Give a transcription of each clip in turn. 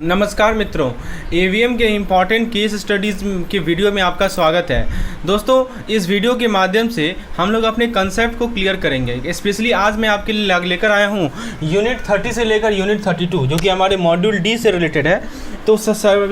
नमस्कार मित्रों, एवीएम के इम्पॉर्टेंट केस स्टडीज़ के वीडियो में आपका स्वागत है। दोस्तों, इस वीडियो के माध्यम से हम लोग अपने कंसेप्ट को क्लियर करेंगे। स्पेशली आज मैं आपके लिए लेकर आया हूँ यूनिट 30 से लेकर यूनिट 32 जो कि हमारे मॉड्यूल डी से रिलेटेड है। तो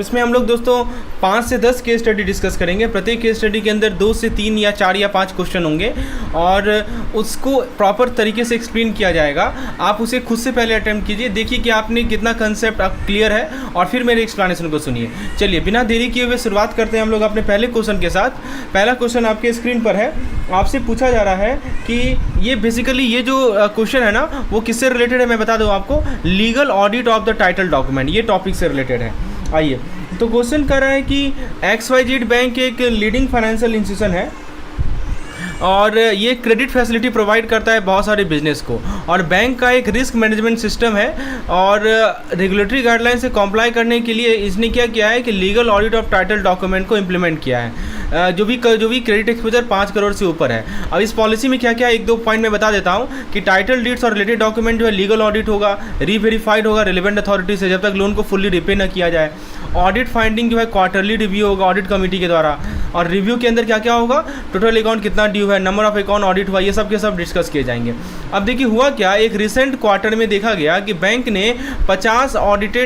इसमें हम लोग दोस्तों 5 से 10 केस स्टडी डिस्कस करेंगे। प्रत्येक केस स्टडी के अंदर 2 से 3 या 4 या 5 क्वेश्चन होंगे और उसको प्रॉपर तरीके से एक्सप्लेन किया जाएगा। आप उसे खुद से पहले अटेम्प्ट कीजिए, देखिए कि आपने कितना कंसेप्ट आप क्लियर है और फिर मेरे एक्सप्लेनेशन को सुनिए। चलिए बिना देरी किए हुए शुरुआत करते हैं हम लोग अपने पहले क्वेश्चन के साथ। पहला क्वेश्चन आपके स्क्रीन पर है। आपसे पूछा जा रहा है कि ये बेसिकली ये जो क्वेश्चन है ना वो किससे रिलेटेड है, मैं बता दूं आपको, legal audit of the title document, ये टॉपिक से रिलेटेड है। आइए, तो क्वेश्चन कर रहा है कि XYZ बैंक एक लीडिंग फाइनेंशियल इंस्टीट्यूशन है और ये क्रेडिट फैसिलिटी प्रोवाइड करता है बहुत सारे बिजनेस को, और बैंक का एक रिस्क मैनेजमेंट सिस्टम है और रेगुलेटरी गाइडलाइन से कॉम्प्लाई करने के लिए इसने क्या किया है कि legal audit of title document को इम्प्लीमेंट किया है। जो भी क्रेडिट एक्सपोजर 5 करोड़ से ऊपर है। अब इस पॉलिसी में क्या क्या है, 1-2 पॉइंट मैं बता देता हूँ कि टाइटल डीड्स और रिलेटेड डॉक्यूमेंट जो है लीगल ऑडिट होगा, रीवेरीफाइड होगा रिलेवेंट अथॉरिटी से जब तक लोन को फुल्ली रिपे न किया जाए। ऑडिट फाइंडिंग जो है क्वार्टरली रिव्यू होगा ऑडिट कमेटी के द्वारा, और रिव्यू के अंदर क्या क्या होगा, टोटल अकाउंट कितना ड्यू है, नंबर ऑफ अकाउंट ऑडिट हुआ, ये सब के सब डिस्कस किए जाएंगे। अब देखिए हुआ क्या, एक रिसेंट क्वार्टर में देखा गया कि बैंक ने 50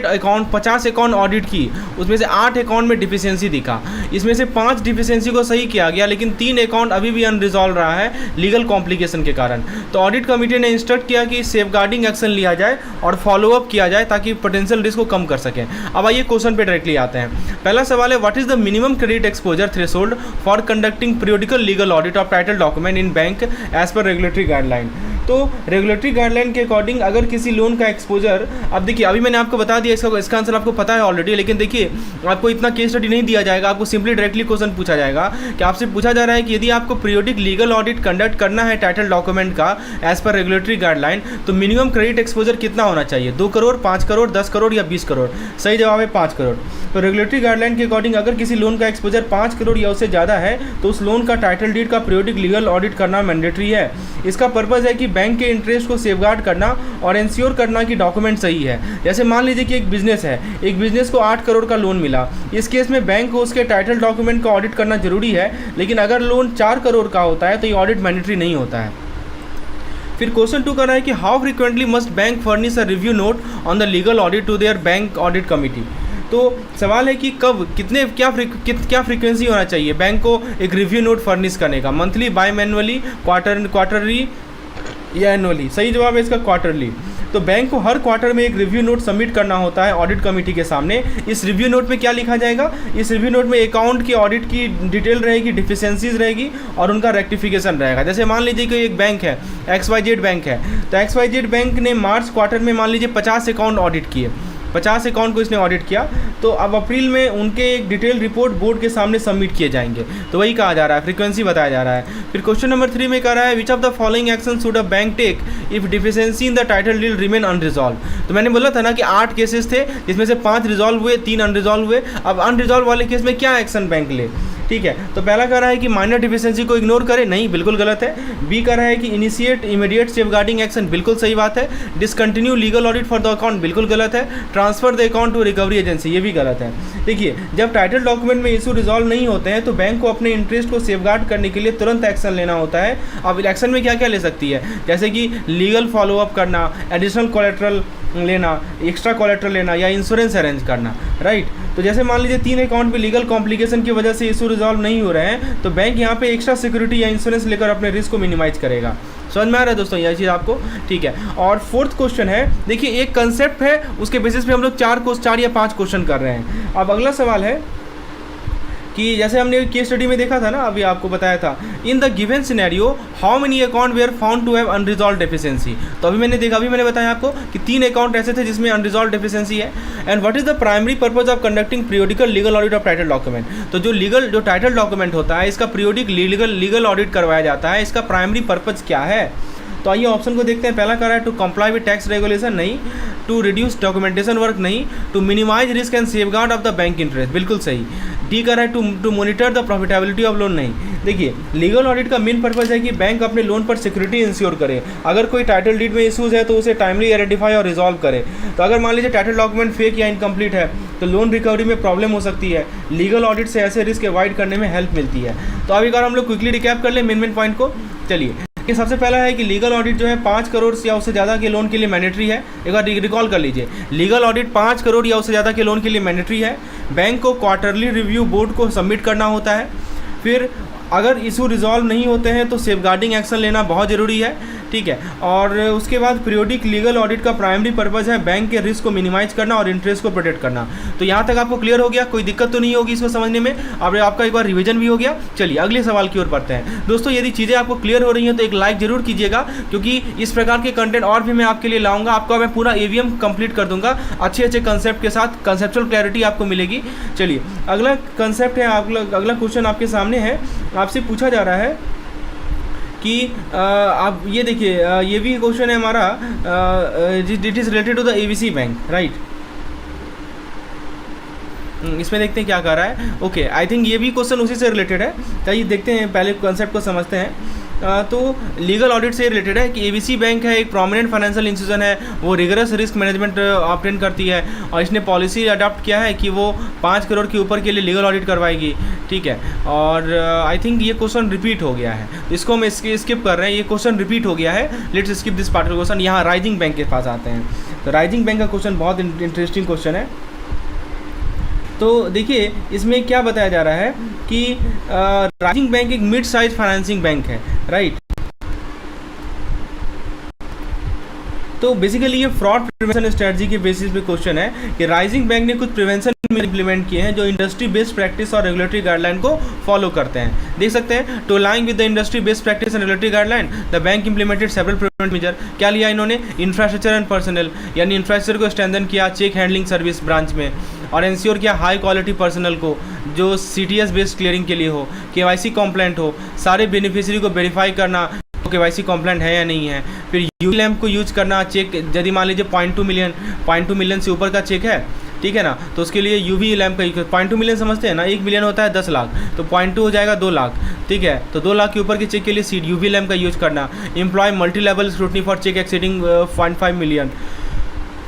अकाउंट ऑडिट की, उसमें से 8 अकाउंट में डिफिशियंसी दिखा। इसमें से 5 डिफिशियंसी को सही किया गया, लेकिन 3 अकाउंट अभी भी अनरिजॉल्व रहा है लीगल कॉम्प्लिकेशन के कारण। तो ऑडिट कमेटी ने इंस्ट्रक्ट किया कि सेफगार्डिंग एक्शन लिया जाए और फॉलोअप किया जाए ताकि पोटेंशियल रिस्क को कम कर सकें। अब आइए क्वेश्चन पे डायरेक्टली आते हैं। पहला सवाल है, what is the minimum credit exposure threshold for conducting periodical legal audit of title document in bank as per regulatory guideline. तो रेगुलेटरी गाइडलाइन के अकॉर्डिंग अगर किसी लोन का एक्सपोजर, अब देखिए अभी मैंने आपको बता दिया, इसका आंसर आपको पता है ऑलरेडी, लेकिन देखिए आपको इतना केस स्टडी नहीं दिया जाएगा, आपको सिंपली डायरेक्टली क्वेश्चन पूछा जाएगा कि आपसे पूछा जा रहा है कि यदि आपको पीरियोडिक लीगल ऑडिट कंडक्ट करना है टाइटल डॉक्यूमेंट का एज पर रेगुलेटरी गाइडलाइन, तो मिनिमम क्रेडिट एक्सपोजर कितना होना चाहिए, 2 करोड़, 5 करोड़, 10 करोड़ या 20 करोड़। सही जवाब है 5 करोड़। तो रेगुलेटरी गाइडलाइन के अकॉर्डिंग अगर किसी लोन का एक्सपोजर 5 करोड़ या उससे ज़्यादा है तो उस लोन का टाइटल डीड का पीरियोडिक लीगल ऑडिट करना मैंडेटरी है। इसका पर्पज़ है कि बैंक के इंटरेस्ट को सेफगार्ड करना और इंश्योर करना कि डॉक्यूमेंट सही है। जैसे मान लीजिए कि एक बिजनेस है, एक बिजनेस को 8 करोड़ का लोन मिला, इस केस में बैंक को उसके टाइटल डॉक्यूमेंट का ऑडिट करना जरूरी है, लेकिन अगर लोन 4 करोड़ का होता है तो ये ऑडिट मैंडेटरी नहीं होता है। फिर क्वेश्चन 2 कर रहा है कि how frequently must bank furnish a review note on the legal audit to their bank audit committee. तो सवाल है कि कब, कितने, क्या फ्रीक्वेंसी होना चाहिए बैंक को एक रिव्यू नोट फर्निश करने का, मंथली, बाई मैनुअली, क्वार्टरली या एनुअली। सही जवाब है इसका क्वार्टरली। तो बैंक को हर क्वार्टर में एक रिव्यू नोट सबमिट करना होता है ऑडिट कमेटी के सामने। इस रिव्यू नोट में क्या लिखा जाएगा, इस रिव्यू नोट में अकाउंट के ऑडिट की डिटेल रहेगी, डिफिशियंसीज रहेगी और उनका रेक्टिफिकेशन रहेगा। जैसे मान लीजिए कि एक बैंक है, XYZ बैंक है, तो XYZ बैंक ने मार्च क्वार्टर में मान लीजिए 50 अकाउंट ऑडिट किए, 50 अकाउंट को इसने ऑडिट किया, तो अब अप्रैल में उनके एक डिटेल रिपोर्ट बोर्ड के सामने सबमिट किए जाएंगे। तो वही कहा जा रहा है, फ्रीक्वेंसी बताया जा रहा है। फिर क्वेश्चन नंबर 3 में कह रहा है, which of the following action should a bank take if deficiency in the title deed remain unresolved. तो मैंने बोला था ना कि 8 केसेस थे जिसमें से 5 रिजॉल्व हुए, 3 अनरिजॉल्व हुए। अब अनरिजॉल्व वाले केस में क्या एक्शन बैंक ले, ठीक है। तो पहला कह रहा है कि माइनर डिफिशियंसी को इग्नोर करे, नहीं, बिल्कुल गलत है। बी कह रहा है कि इनिशिएट इमीडिएट सेफगार्डिंग एक्शन, बिल्कुल सही बात है। Discontinue legal audit for the account, बिल्कुल गलत है। Transfer the account to recovery agency, ये भी गलत है। देखिए, जब टाइटल डॉक्यूमेंट में इशू रिजॉल्व नहीं होते हैं तो बैंक को अपने इंटरेस्ट को सेफगार्ड करने के लिए तुरंत एक्शन लेना होता है। अब एक्शन में क्या क्या ले सकती है, जैसे कि लीगल फॉलोअप करना, एडिशनल कोलेट्रल लेना, एक्स्ट्रा कोलेट्रल लेना या इंश्योरेंस अरेंज करना, राइट। तो जैसे मान लीजिए 3 अकाउंट पे लीगल कॉम्प्लिकेशन की वजह से इशू रिजॉल्व नहीं हो रहे हैं तो बैंक यहाँ पे एक्स्ट्रा सिक्योरिटी या इंश्योरेंस लेकर अपने रिस्क को मिनिमाइज करेगा। समझ में आ रहा है दोस्तों यह चीज़ आपको, ठीक है। और 4th क्वेश्चन है, देखिए एक कंसेप्ट है उसके बेसिस पे हम लोग 4 या 5 क्वेश्चन कर रहे हैं। अब अगला सवाल है कि जैसे हमने केस स्टडी में देखा था ना, अभी आपको बताया था, in the given scenario how many account were found to have unresolved deficiency. तो अभी मैंने बताया आपको कि 3 अकाउंट ऐसे थे जिसमें अनरिजॉल्व डेफिशिएंसी है। And what is the primary purpose of conducting periodical legal audit of title document. तो जो टाइटल डॉक्यूमेंट होता है इसका पीरियोडिक लीगल ऑडिट करवाया जाता है, इसका प्राइमरी पर्पज क्या है। तो आइए ऑप्शन को देखते हैं। पहला कह रहा है to comply with tax regulation, नहीं। टू रिड्यूस डॉक्यूमेंटेशन वर्क, नहीं। To minimize risk and safeguard of the bank interest, बिल्कुल सही। डी कर रहा है to monitor the profitability of loan, नहीं। देखिए लीगल ऑडिट का मेन पर्पज है कि बैंक अपने लोन पर सिक्योरिटी इंश्योर करे। अगर कोई टाइटल डीड में इशूज़ है तो उसे टाइमली आइडेंटिफाई और रिजॉल्व करे। तो अगर मान लीजिए टाइटल डॉक्यूमेंट फेक या इनकम्प्लीट है तो लोन रिकवरी में प्रॉब्लम हो सकती है। लीगल ऑडिट से ऐसे रिस्क अवॉइड करने में हेल्प मिलती है। तो अभी अगर हम लोग क्विकली रिकैप कर लें मेन पॉइंट को, चलिए कि सबसे पहला है कि लीगल ऑडिट जो है 5 करोड़ या उससे ज़्यादा के लोन के लिए मैंडेटरी है। एक बार रिकॉल कर लीजिए, लीगल ऑडिट 5 करोड़ या उससे ज़्यादा के लोन के लिए मैंडेटरी है। बैंक को क्वार्टरली रिव्यू बोर्ड को सबमिट करना होता है। फिर अगर इशू रिजॉल्व नहीं होते हैं तो सेफगार्डिंग एक्शन लेना बहुत ज़रूरी है, ठीक है। और उसके बाद पीरियोडिक लीगल ऑडिट का प्राइमरी पर्पज़ है बैंक के रिस्क को मिनिमाइज करना और इंटरेस्ट को प्रोटेक्ट करना। तो यहाँ तक आपको क्लियर हो गया, कोई दिक्कत तो नहीं होगी इसको समझने में। अब आपका एक बार रिवीजन भी हो गया। चलिए अगले सवाल की ओर बढ़ते हैं। दोस्तों यदि चीज़ें आपको क्लियर हो रही हैं तो एक लाइक जरूर कीजिएगा, क्योंकि इस प्रकार के कंटेंट और भी मैं आपके लिए लाऊंगा। आपका मैं पूरा AVM कंप्लीट कर दूंगा अच्छे अच्छे कंसेप्ट के साथ, कंसेप्चुअल क्लैरिटी आपको मिलेगी। चलिए अगला कंसेप्ट है, अगला क्वेश्चन आपके सामने है। आपसे पूछा जा रहा है कि आप ये देखिए, ये भी क्वेश्चन है हमारा, it is related to the ABC bank, right. इसमें देखते हैं क्या कर रहा है। ओके, आई थिंक ये भी क्वेश्चन उसी से रिलेटेड है। चलिए देखते हैं, पहले कॉन्सेप्ट को समझते हैं। तो लीगल ऑडिट से रिलेटेड है कि ABC बैंक है एक प्रोमिनेंट फाइनेंशियल इंस्टीट्यूशन है, वो रिगरस रिस्क मैनेजमेंट ऑब्टेन करती है और इसने पॉलिसी अडॉप्ट किया है कि वो 5 करोड़ के ऊपर के लिए लीगल ऑडिट करवाएगी, ठीक है। और आई थिंक ये क्वेश्चन रिपीट हो गया है, इसको हम स्किप कर रहे हैं। ये क्वेश्चन रिपीट हो गया है, let's skip this particular question. यहाँ राइजिंग बैंक के पास आते हैं। तो राइजिंग बैंक का क्वेश्चन बहुत इंटरेस्टिंग क्वेश्चन है। तो देखिए इसमें क्या बताया जा रहा है कि राइजिंग बैंक एक मिड साइज फाइनेंसिंग बैंक है, राइट। तो बेसिकली ये फ्रॉड प्रिवेंशन स्ट्रेटजी के बेसिस पे क्वेश्चन है कि राइजिंग बैंक ने कुछ प्रिवेंशन इंप्लीमेंट किए हैं जो इंडस्ट्री बेस्ड प्रैक्टिस और रेगुलेटरी गाइडलाइन को फॉलो करते हैं। देख सकते हैं, to align with the industry based practice and regulatory guideline the bank implemented several prevent measure. क्या लिया इन्होंने? इंफ्रास्ट्रक्चर एंड पर्सनल, यानी इंफ्रास्ट्रक्चर को स्ट्रेंथन किया चेक हैंडलिंग सर्विस ब्रांच में, और इंश्योर किया हाई क्वालिटी पर्सनल को जो CTS बेस्ड क्लियरिंग के लिए हो, KYC कॉम्प्लाइंट हो, सारे बेनिफिशियरी को वेरीफाई करना KYC कॉम्प्लाइंट है या नहीं है। फिर UV लैम्प को यूज करना, चेक यदि मान लीजिए 0.2 मिलियन से ऊपर का चेक है, ठीक है ना, तो उसके लिए UV लैम्प का 0.2 मिलियन समझते हैं ना, 1 मिलियन होता है 10 लाख, तो 0.2 हो जाएगा 2 लाख, ठीक है। तो 2 लाख के ऊपर के चेक के लिए UV लैम्प का यूज करना। Employ multi level scrutiny for check exceeding 0.5 million,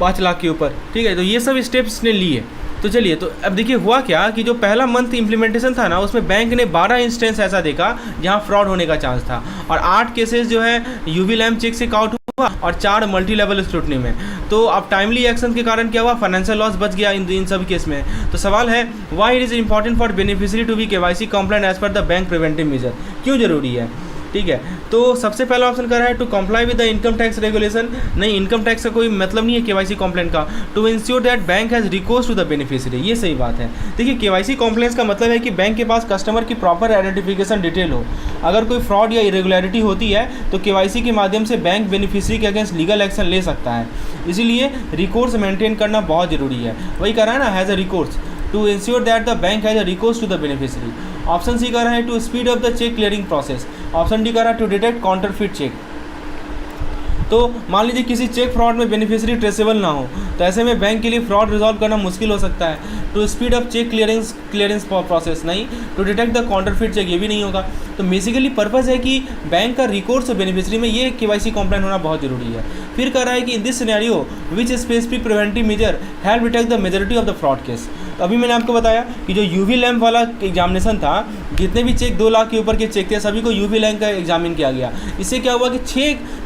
5 lakh के ऊपर, ठीक है। तो ये सब स्टेप्स ने लिए। तो चलिए, तो अब देखिए हुआ क्या कि जो पहला मंथ इम्प्लीमेंटेशन था ना, उसमें बैंक ने 12 इंस्टेंस ऐसा देखा जहां फ्रॉड होने का चांस था, और 8 केसेस जो है UV लैम्प चेक से काउंट हुआ और 4 मल्टी लेवल स्क्रूटनी में। तो अब टाइमली एक्शन के कारण क्या हुआ, फाइनेंशियल लॉस बच गया इन सब केस में। तो सवाल है, why it is important for beneficiary to be KYC compliant as per the bank preventive measure, क्यों जरूरी है, ठीक है। तो सबसे पहला ऑप्शन कर रहा है to comply with the income tax regulation. नहीं, इनकम टैक्स का कोई मतलब नहीं है KYC कॉम्प्लेंट का। To ensure that bank has recourse to the beneficiary, ये सही बात है। देखिए KYC कॉम्प्लेंस का मतलब है कि बैंक के पास कस्टमर की प्रॉपर आइडेंटिफिकेशन डिटेल हो। अगर कोई फ्रॉड या इरेगुलरिटी होती है तो KYC के माध्यम से बैंक बेनिफिशियरी के अगेंस्ट लीगल एक्शन ले सकता है। इसीलिए रिकोर्स मेंटेन करना बहुत ज़रूरी है। वही कह रहा है ना, has a recourse to ensure that the bank has a recourse to the beneficiary. Option C कर रहा है to speed up the cheque clearing process. Option D कर रहा है टू डिटेक्ट काउंटरफिट चेक। तो मान लीजिए किसी चेक फ्रॉड में बेनिफिशियरी ट्रेसेबल ना हो, तो ऐसे में बैंक के लिए फ्रॉड रिजॉल्व करना मुश्किल हो सकता है। To speed up cheque clearance process, नहीं। To detect the counterfeit cheque, ये भी नहीं होगा। तो बेसिकली पर्पज़ है कि बैंक का रिकोर्स बेनिफिशियरी में ये KYC कॉम्प्लाइंट होना बहुत जरूरी है। फिर कह रहा है कि in this scenario which specific preventive measure help detect the majority of the fraud case. तो अभी मैंने आपको बताया कि जो UV लैम्प वाला एग्जामिनेशन था, जितने भी चेक 2 लाख के ऊपर के चेक थे सभी को UV लैम्प का एग्जामिन किया गया। इससे क्या हुआ कि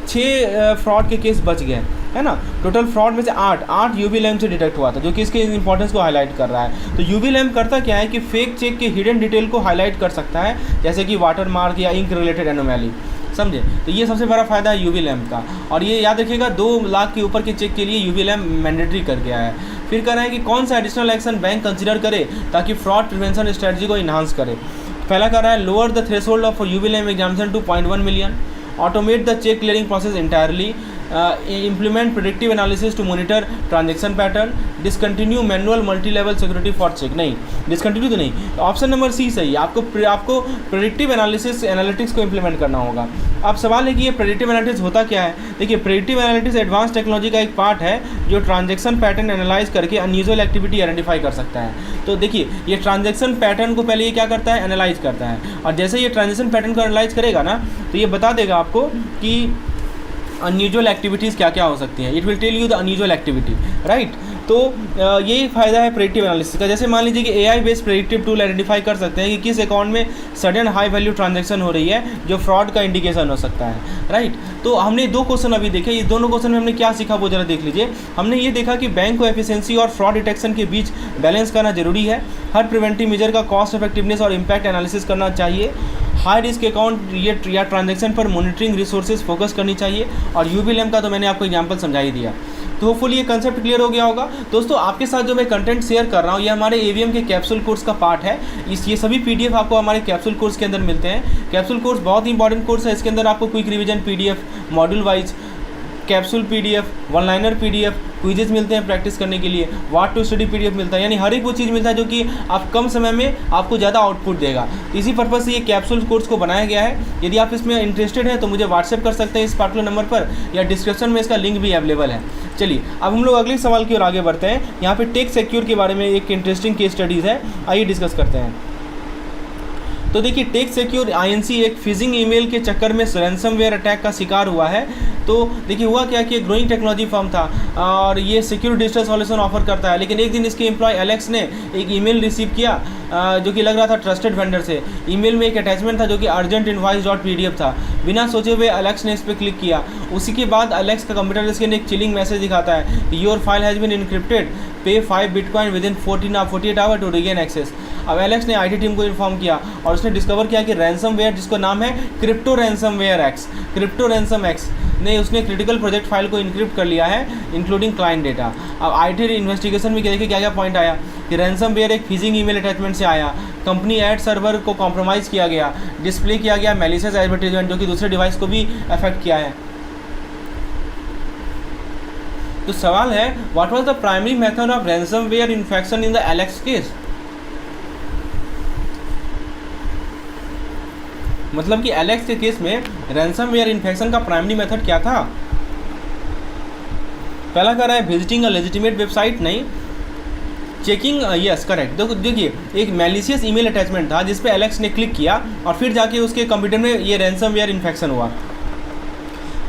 6 फ्रॉड के केस बच गए, है ना। टोटल फ्रॉड में से 8 UV लैम्प से डिटेक्ट हुआ था, जो कि इसके इंपॉर्टेंस को हाईलाइट कर रहा है। तो UV लैम्प करता क्या है कि फेक चेक के हिडन डिटेल को हाईलाइट कर सकता है, जैसे कि वाटर मार्क या इंक रिलेटेड एनोमैली, समझे। तो ये सबसे बड़ा फायदा है UV लैम्प का। और ये याद रखिएगा, 2 लाख के ऊपर के चेक के लिए UV लैम्प मैंडेटरी कर गया है। फिर कह रहा है कि कौन सा एडिशनल एक्शन बैंक कंसिडर करे ताकि फ्रॉड प्रिवेंशन स्ट्रेटजी को इन्हांस करे। पहला कह रहा है lower the threshold of UV lamp examination to 0.1 million, automate the cheque clearing process entirely, implement predictive analysis to monitor transaction pattern, discontinue manual multi level security for check। नहीं, discontinue तो नहीं, option number C सही है। आपको predictive analytics को implement करना होगा। अब सवाल है कि ये प्रेडिक्टिव एनालिटिक्स होता क्या है। देखिए, प्रेडिक्टिव एनालिटिक्स एडवांस टेक्नोलॉजी का एक पार्ट है जो ट्रांजैक्शन पैटर्न एनालाइज करके अनयूजुअल एक्टिविटी आइडेंटिफाई कर सकता है। तो देखिए, ये ट्रांजैक्शन पैटर्न को पहले ये क्या करता है, एनालाइज करता है, और जैसे ये ट्रांजैक्शन पैटर्न को एनालाइज करेगा ना, तो ये बता देगा आपको कि अनयूजुअल एक्टिविटीज़ क्या क्या हो सकती हैं। It will tell you the unusual activity, right. तो यही फ़ायदा है प्रेडिक्टिव एनालिसिस का। जैसे मान लीजिए कि AI based predictive tool identify कर सकते हैं कि किस अकाउंट में सडन हाई वैल्यू ट्रांजैक्शन हो रही है जो फ्रॉड का इंडिकेशन हो सकता है, राइट। तो हमने 2 क्वेश्चन अभी देखे, ये दोनों क्वेश्चन में हमने क्या सीखा वो जरा देख लीजिए। हमने ये देखा कि बैंक को एफिशिएंसी और फ्रॉड डिटेक्शन के बीच बैलेंस करना जरूरी है। हर प्रिवेंटिव मेजर का कॉस्ट इफेक्टिवनेस और इम्पैक्ट एनालिसिस करना चाहिए। हाई रिस्क अकाउंट या ट्रांजैक्शन पर मॉनिटरिंग रिसोर्सेज फोकस करनी चाहिए। और यूबीएलएम का तो मैंने आपको एग्जांपल समझा ही दिया। तो होपफुली ये कंसेप्ट क्लियर हो गया होगा। दोस्तों, आपके साथ जो मैं कंटेंट शेयर कर रहा हूँ ये हमारे एवीएम के कैप्सूल कोर्स का पार्ट है। ये सभी पीडीएफ आपको हमारे कैप्सूल कोर्स के अंदर मिलते हैं। कैप्सूल कोर्स बहुत ही इंपॉर्टेंट कोर्स है। इसके अंदर आपको quick revision PDF, module wise capsule PDF, one liner PDF, quizzes मिलते हैं प्रैक्टिस करने के लिए, व्हाट टू स्टडी पीडीएफ मिलता है। यानी हर एक वो चीज़ मिलता है जो कि आप कम समय में आपको ज़्यादा आउटपुट देगा। इसी पर्पज़ से ये कैप्सूल कोर्स को बनाया गया है। यदि आप इसमें इंटरेस्टेड हैं तो मुझे व्हाट्सएप कर सकते हैं इस पार्टिकुलर नंबर पर, या डिस्क्रिप्शन में इसका लिंक भी अवेलेबल है। चलिए, अब हम लोग अगले सवाल की ओर आगे बढ़ते हैं। यहाँ पे टेक सिक्योर के बारे में एक इंटरेस्टिंग केस स्टडीज़ है, आइए डिस्कस करते हैं। तो देखिए, टेक सिक्योर आईएनसी एक फिशिंग ईमेल के चक्कर में रैंसमवेयर अटैक का शिकार हुआ है। तो देखिए, हुआ क्या कि एक ग्रोइंग टेक्नोलॉजी फर्म था और ये सिक्योर डिजिटल सॉल्यूशन ऑफर करता है। लेकिन एक दिन इसके एम्प्लॉय एलेक्स ने एक ईमेल रिसीव किया जो कि लग रहा था ट्रस्टेड वेंडर से। ईमेल में एक अटैचमेंट था जो कि अर्जेंट इनवॉइस .pdf था। बिना सोचे हुए एलेक्स ने इस पर क्लिक किया। उसी के बाद एलेक्स का कंप्यूटर स्क्रीन एक चिलिंग मैसेज दिखाता है, your file has been encrypted, pay 5 bitcoin within 48 hour to regain access. अब एलेक्स ने आईटी टीम को इन्फॉर्म किया और उसने डिस्कवर किया कि रैंसमवेयर, जिसका नाम है क्रिप्टो रैंसम एक्स ने उसने क्रिटिकल प्रोजेक्ट फाइल को इनक्रिप्ट कर लिया है, इंक्लूडिंग क्लाइंट डेटा। अब आईटी इन्वेस्टिगेशन में देखिए क्या क्या पॉइंट आया कि रैंसमवेयर एक फिशिंग ईमेल अटैचमेंट से आया, कंपनी एड सर्वर को कॉम्प्रोमाइज़ किया गया, डिस्प्ले किया गया मैलिशियस एडवर्टाइजमेंट जो कि दूसरे डिवाइस को भी अफेक्ट किया है। तो सवाल है, what was the primary method of ransomware infection in the Alex case. मतलब कि एलेक्स के केस में रैंसमवेयर इन्फेक्शन का प्राइमरी मेथड क्या था। पहला कह रहा है विजिटिंग अ लेजिटिमेट वेबसाइट, नहीं, चेकिंग, यस करेक्ट। देखिए, एक मैलिशियस ईमेल अटैचमेंट था जिस पे एलेक्स ने क्लिक किया और फिर जाके उसके कंप्यूटर में ये रैंसमवेयर इन्फेक्शन हुआ।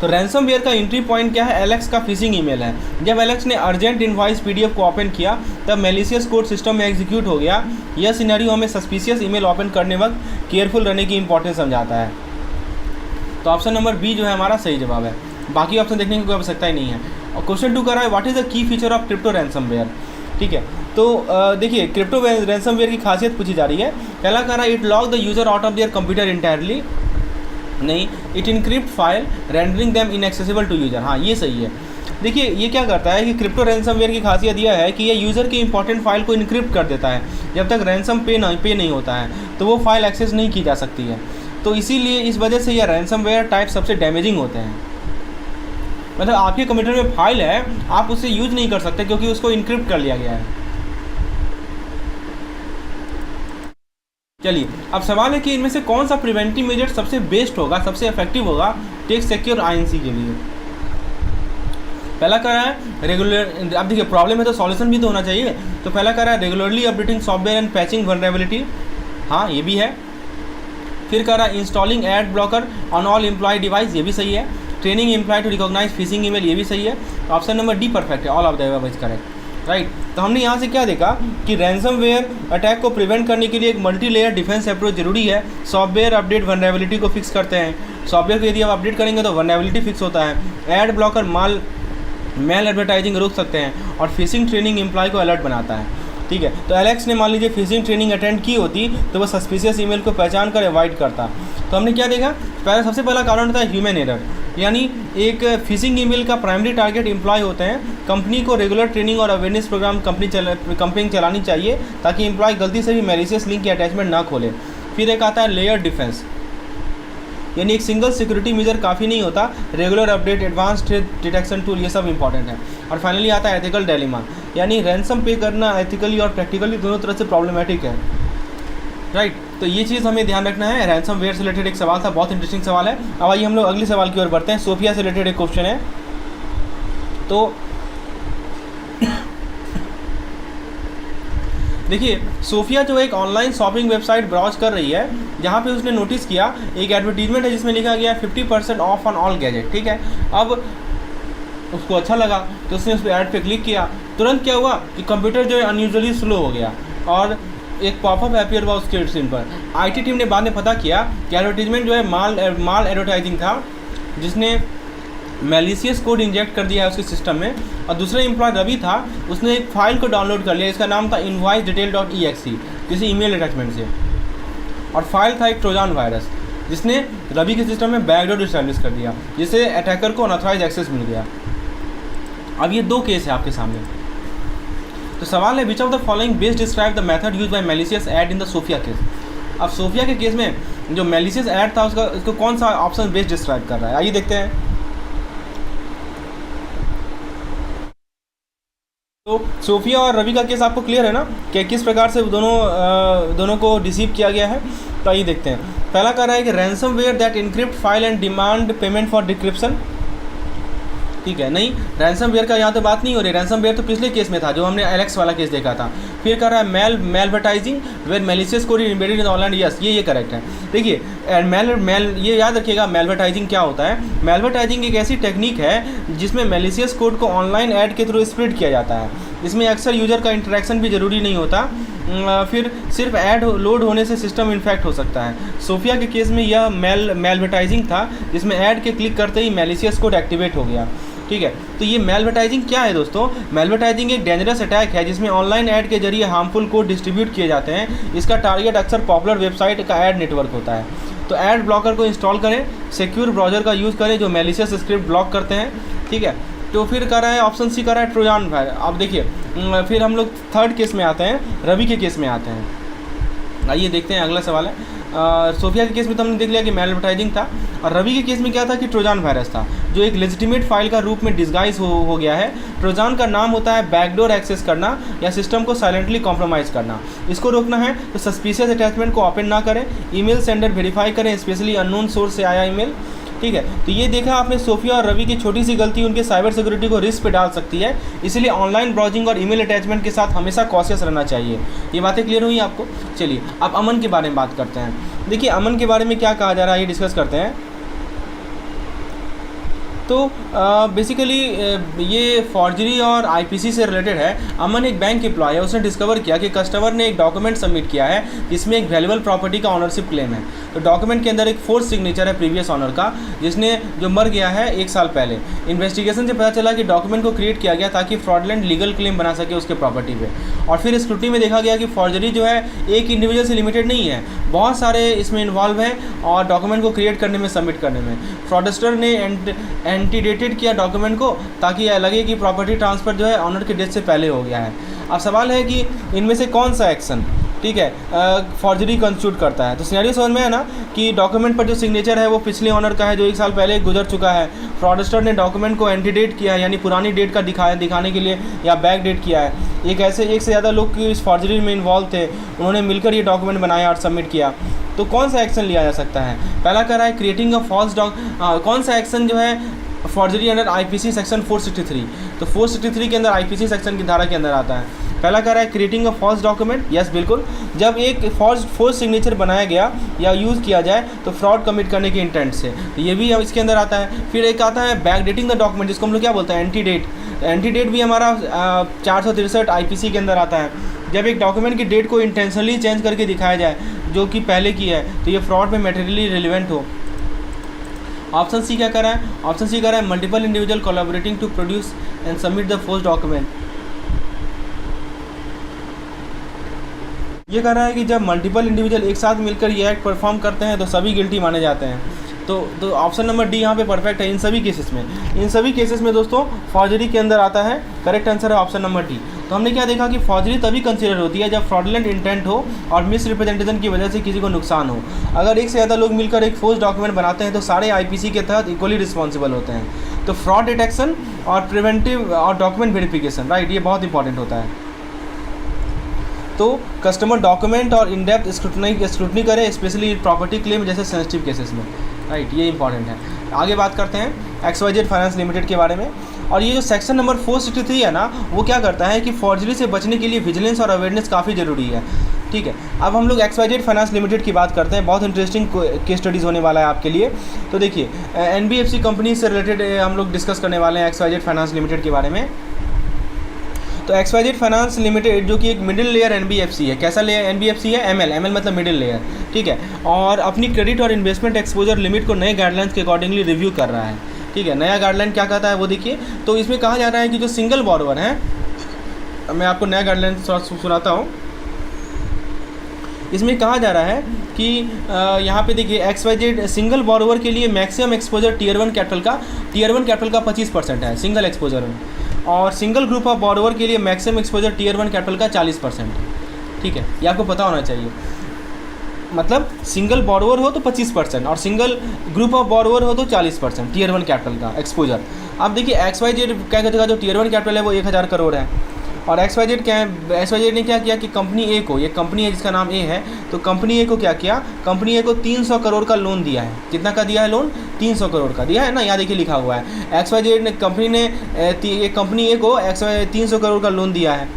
तो रैंसमवेयर का एंट्री पॉइंट क्या है, एलेक्स का फिशिंग ईमेल है। जब एलेक्स ने अर्जेंट इनवॉइस पीडीएफ को ओपन किया तब मैलिशियस कोड सिस्टम में एग्जीक्यूट हो गया। यह सिनेरियो हमें सस्पिशियस ईमेल ओपन करने वक्त केयरफुल रहने की इंपॉर्टेंस समझाता है। तो ऑप्शन नंबर बी जो है हमारा सही जवाब है। बाकी ऑप्शन देखने की कोई आवश्यकता ही नहीं है। और क्वेश्चन 2 कर रहा है, what is the key feature of crypto ransomware. ठीक है, तो देखिए, क्रिप्टो रैंसमवेयर की खासियत पूछी जा रही है। पहला कह रहा है, it lock the user out of their computer entirely, नहीं, it encrypt file rendering them inaccessible to user. हाँ, ये सही है। देखिए, ये क्या करता है कि क्रिप्टो रैंसमवेयर की खासियत यह है कि ये यूज़र की इंपॉर्टेंट फाइल को इनक्रिप्ट कर देता है। जब तक रैंसम पे नहीं होता है तो वो फाइल एक्सेस नहीं की जा सकती है। तो इसीलिए इस वजह से यह रैंसमवेयर टाइप सबसे डैमेजिंग होते हैं। मतलब आपके कंप्यूटर में फाइल है, आप उसे यूज नहीं कर सकते क्योंकि उसको इनक्रिप्ट कर लिया गया है। चलिए, अब सवाल है कि इनमें से कौन सा प्रिवेंटिव मेजर सबसे बेस्ट होगा, सबसे इफेक्टिव होगा टेक सिक्योर आईएनसी के लिए। पहला कह रहा है रेगुलर, अब देखिए प्रॉब्लम है तो सॉल्यूशन भी तो होना चाहिए। तो पहला कह रहा है regularly updating software and patching vulnerability, हाँ ये भी है। फिर कह रहा है installing ad blocker on all employee device, ये भी सही है। Training employee to recognize phishing email, ये भी सही है। ऑप्शन नंबर डी परफेक्ट है, all of the above is correct, right. तो हमने यहाँ से क्या देखा कि रैंसमवेयर अटैक को प्रिवेंट करने के लिए एक मल्टी लेयर डिफेंस अप्रोच जरूरी है। सॉफ्टवेयर अपडेट वल्नरेबिलिटी को फिक्स करते हैं। सॉफ्टवेयर को यदि आप अपडेट करेंगे तो वल्नरेबिलिटी फिक्स होता है। एड ब्लॉकर मेल एडवर्टाइजिंग रोक सकते हैं और फिशिंग ट्रेनिंग एम्प्लॉय को अलर्ट बनाता है। ठीक है, तो एलेक्स ने मान लीजिए फिशिंग ट्रेनिंग अटेंड की होती तो वह सस्पिशियस ईमेल को पहचान कर अवॉइड करता। तो हमने क्या देखा, सबसे पहला कारण होता है ह्यूमन एरर, यानी एक फिशिंग ईमेल का प्राइमरी टारगेट एम्प्लॉय होते हैं। कंपनी को रेगुलर ट्रेनिंग और अवेयरनेस प्रोग्राम कंपनी चलानी चाहिए ताकि एम्प्लॉय गलती से भी मैलिशियस लिंक की अटैचमेंट ना खोले। फिर एक आता है लेयर डिफेंस, यानी एक सिंगल सिक्योरिटी मेजर काफ़ी नहीं होता, regular update, advance detection tool, ये सब इंपॉर्टेंट है। और फाइनली आता है एथिकल डिलेमा, यानी रैंसम पे करना एथिकली और प्रैक्टिकली दोनों तरह से प्रॉब्लमेटिक है। राइट। तो ये चीज़ हमें ध्यान रखना है। रैंसम वेयर से रिलेटेड एक सवाल था, बहुत इंटरेस्टिंग सवाल है। अब आइए हम लोग अगले सवाल की ओर बढ़ते हैं। सोफिया से रिलेटेड एक क्वेश्चन है। तो देखिए, सोफिया जो एक ऑनलाइन शॉपिंग वेबसाइट ब्राउज कर रही है, जहाँ पे उसने नोटिस किया एक एडवर्टीजमेंट है जिसमें लिखा गया 50% ऑफ ऑन ऑल गैजेट, ठीक है। अब उसको अच्छा लगा तो उसने उस ऐड पे क्लिक किया। तुरंत क्या हुआ कि कंप्यूटर जो है अनयूजुअली स्लो हो गया और एक पॉपअप अपीयर हुआ उसके स्क्रीन पर। आईटी टीम ने बाद में पता किया कि एडवर्टीजमेंट जो है माल एडवर्टाइजिंग था, जिसने मैलिशियस कोड इंजेक्ट कर दिया है उसके सिस्टम में। और दूसरा एम्प्लॉय रवि था, उसने एक फाइल को डाउनलोड कर लिया, इसका नाम था invoicedetail.exe, किसी ईमेल अटैचमेंट से। और फाइल था एक ट्रोजन वायरस, जिसने रवि के सिस्टम में बैकडोर इस्टेब्लिश कर दिया, जिससे अटैकर को अनऑथराइज एक्सेस मिल गया। अब ये दो केस है आपके सामने। तो सवाल है, which of the following best describe the method use by malicious ad in the Sophia case. अब सोफिया के केस में जो मैलिशियस ऐड था उसको कौन सा ऑप्शन बेस्ट डिस्क्राइब कर रहा है, आइए देखते हैं। तो सोफिया और रवि का केस आपको क्लियर है ना कि किस प्रकार से दोनों को डिसीव किया गया है। तो आइए देखते हैं। पहला कह रहा है कि ransomware that encrypt file and demand payment for decryption, ठीक है। नहीं, रैंसमवेयर का यहाँ तो बात नहीं हो रही। रैंसमवेयर तो पिछले केस में था जो हमने एलेक्स वाला केस देखा था। फिर कह रहा है malvertising where malicious code embedded in online, yes ये करेक्ट है। देखिए ये याद रखिएगा, मेलवर्टाइजिंग क्या होता है। मेलवर्टाइजिंग एक ऐसी टेक्निक है जिसमें मैलिशियस कोड को ऑनलाइन ऐड के थ्रू स्प्रेड किया जाता है। इसमें अक्सर यूजर का इंटरेक्शन भी ज़रूरी नहीं होता, फिर सिर्फ ऐड लोड होने से सिस्टम इन्फेक्ट हो सकता है। सोफिया के केस में यह मेलवर्टाइजिंग था, जिसमें ऐड के क्लिक करते ही मैलिशियस कोड एक्टिवेट हो गया, ठीक है। तो ये मेलवर्टाइजिंग क्या है दोस्तों? मेलवर्टाइजिंग एक डेंजरस अटैक है जिसमें ऑनलाइन ऐड के जरिए हार्मफुल कोड डिस्ट्रीब्यूट किए जाते हैं। इसका टारगेट अक्सर पॉपुलर वेबसाइट का ऐड नेटवर्क होता है। तो ऐड ब्लॉकर को इंस्टॉल करें, सिक्योर ब्राउजर का यूज़ करें जो मैलिशियस स्क्रिप्ट ब्लॉक करते हैं, ठीक है। तो फिर कर रहा है ऑप्शन सी, कर रहा है ट्रोजन वायरस। अब देखिए, फिर हम लोग थर्ड केस में आते हैं, रवि के केस में आते हैं। आइए देखते हैं, अगला सवाल है। सोफिया के केस में तो हमने देख लिया कि मेलवर्टाइजिंग था, और रवि के केस में क्या था कि ट्रोजन वायरस था, जो एक लेजिटिमेट फाइल का रूप में डिस्गाइज हो गया है। ट्रोजन का नाम होता है बैकडोर एक्सेस करना या सिस्टम को साइलेंटली कॉम्प्रोमाइज़ करना। इसको रोकना है तो सस्पिशियस अटैचमेंट को ओपन ना करें, ईमेल सेंडर वेरीफाई करें, स्पेशली अननोन सोर्स से आया ईमेल, ठीक है। तो ये देखा आपने, सोफिया और रवि की छोटी सी गलती उनके साइबर सिक्योरिटी को रिस्क पे डाल सकती है। इसलिए ऑनलाइन ब्राउजिंग और ईमेल अटैचमेंट के साथ हमेशा कॉशियस रहना चाहिए। ये बातें क्लियर हुई आपको? चलिए अब अमन के बारे में बात करते हैं। देखिए, अमन के बारे में क्या कहा जा रहा है ये डिस्कस करते हैं। तो बेसिकली ये फॉर्जरी और आईपीसी से रिलेटेड है। अमन एक बैंक एम्प्लॉय है, उसने डिस्कवर किया कि कस्टमर ने एक डॉक्यूमेंट सबमिट किया है जिसमें एक वैल्यूएबल प्रॉपर्टी का ऑनरशिप क्लेम है। तो डॉक्यूमेंट के अंदर एक फोर्स सिग्नेचर है प्रीवियस ऑनर का, जिसने जो मर गया है 1 साल पहले। इन्वेस्टिगेशन से पता चला कि डॉक्यूमेंट को क्रिएट किया गया ताकि फ्रॉडलेंट लीगल क्लेम बना सके उसके प्रॉपर्टी पे। और फिर स्क्रूटनी में देखा गया कि फॉर्जरी जो है एक इंडिविजुअल से लिमिटेड नहीं है, बहुत सारे इसमें इन्वॉल्व हैं और डॉक्यूमेंट को क्रिएट करने में, सबमिट करने में। फ्रॉडस्टर ने एंटीडेटेड किया डॉक्यूमेंट को ताकि लगे कि प्रॉपर्टी ट्रांसफ़र जो है ऑनर के डेथ से पहले हो गया है। अब सवाल है कि इनमें से कौन सा एक्शन, ठीक है, फॉर्जरी कंस्टिट्यूट करता है। तो सिनेरियो समझ में है ना कि डॉक्यूमेंट पर जो सिग्नेचर है वो पिछले ऑनर का है जो 1 साल पहले गुजर चुका है। फ्रॉडस्टर ने डॉक्यूमेंट को एंटीडेट किया है, यानी पुरानी डेट का दिखाने के लिए, या बैक डेट किया है। एक से ज़्यादा लोग इस फॉर्जरी में इन्वॉल्व थे, उन्होंने मिलकर ये डॉक्यूमेंट बनाया और सबमिट किया। तो कौन सा एक्शन लिया जा सकता है? पहला कह रहा है क्रिएटिंग अ फॉल्स कौन सा एक्शन जो है फॉर्जरी अंडर आईपीसी सेक्शन 463। तो 463 के अंदर आईपीसी सेक्शन की धारा के अंदर आता है। पहला कह रहा है creating a false document, yes बिल्कुल, जब एक फॉल्स सिग्नेचर बनाया गया या यूज़ किया जाए तो फ्रॉड कमिट करने के इंटेंट से, तो ये भी अब इसके अंदर आता है। फिर एक आता है बैक डेटिंग द डॉक्यूमेंट, जिसको हम लोग क्या बोलते हैं, एंटीडेट। एंटीडेट भी हमारा 463 आईपीसी के अंदर आता है। जब एक डॉक्यूमेंट की डेट को इंटेंशनली चेंज करके दिखाया जाए जो कि पहले की है, तो ये फ्रॉड में मटेरियली रिलेवेंट हो। ऑप्शन सी क्या कर रहा है? ऑप्शन सी कर रहा है multiple individual collaborating to produce and submit the false document. ये कह रहा है कि जब मल्टीपल इंडिविजुअल एक साथ मिलकर ये एक्ट परफॉर्म करते हैं तो सभी गिल्टी माने जाते हैं। तो ऑप्शन नंबर डी यहाँ पे परफेक्ट है इन सभी केसेस में दोस्तों फॉर्जरी के अंदर आता है। करेक्ट आंसर है ऑप्शन नंबर डी। तो हमने क्या देखा कि फॉर्जरी तभी कंसीडर होती है जब फ्रॉडलेंट इंटेंट हो और मिस रिप्रेजेंटेशन की वजह से किसी को नुकसान हो। अगर एक से ज़्यादा लोग मिलकर एक फोर्स डॉक्यूमेंट बनाते हैं तो सारे आईपीसी के तहत इक्वली रिस्पॉन्सिबल होते हैं। तो फ्रॉड डिटेक्शन और प्रिवेंटिव और डॉक्यूमेंट वेरिफिकेशन, राइट, ये बहुत इंपॉर्टेंट होता है। तो कस्टमर डॉक्यूमेंट और इन डेप्थ स्क्रूटनी करे, स्पेशली प्रॉपर्टी क्लेम जैसे सेंसिटिव केसेस में, राइट, ये इंपॉर्टेंट है। आगे बात करते हैं XYZ फाइनेंस लिमिटेड के बारे में। और ये जो सेक्शन नंबर 463 है ना, वो क्या करता है कि फॉर्जरी से बचने के लिए विजिलेंस और अवेयरनेस काफ़ी ज़रूरी है, ठीक है। अब हम लोग XYZ फाइनेंस लिमिटेड की बात करते हैं। बहुत इंटरेस्टिंग केस स्टडीज़ होने वाला है आपके लिए। तो देखिए NBFC कंपनी से रिलेटेड हम लोग डिस्कस करने वाले हैं XYZ फाइनेंस लिमिटेड के बारे में। तो XYZ फाइनेंस लिमिटेड जो कि एक मिडिल लेयर NBFC है। कैसा लेयर NBFC है? ML मतलब मिडिल लेयर, ठीक है। और अपनी क्रेडिट और इन्वेस्टमेंट एक्सपोजर लिमिट को नए गाइडलाइंस के अकॉर्डिंगली रिव्यू कर रहा है, ठीक है। नया गाइडलाइन क्या कहता है वो देखिए। तो इसमें कहा जा रहा है कि जो सिंगल बॉरोवर है, मैं आपको नया गाइडलाइन सुनाता हूँ। इसमें कहा जा रहा है कि यहाँ पे देखिए XYZ सिंगल बॉरोवर के लिए maximum exposure tier one capital का 25% है सिंगल एक्सपोजर में, और सिंगल ग्रुप ऑफ बॉरोवर के लिए maximum exposure tier one capital का 40%, ठीक है। ये आपको पता होना चाहिए। मतलब सिंगल बॉरोवर हो तो 25% और सिंगल ग्रुप ऑफ बॉरोवर हो तो 40% टीयर वन कैपिटल का एक्सपोजर। अब देखिए XYZ क्या कहते जो टीयर वन कैपिटल है वो 1000 करोड़ है, और XYZ ने क्या किया कि कंपनी ए को, ये कंपनी है जिसका नाम ए है, तो कंपनी ए को क्या किया, कंपनी ए को 300 करोड़ का लोन दिया है। कितना का दिया है लोन? 300 करोड़ का दिया है ना, यहाँ देखिए लिखा हुआ है। XYZ ने कंपनी ए को 300 करोड़ का लोन दिया है,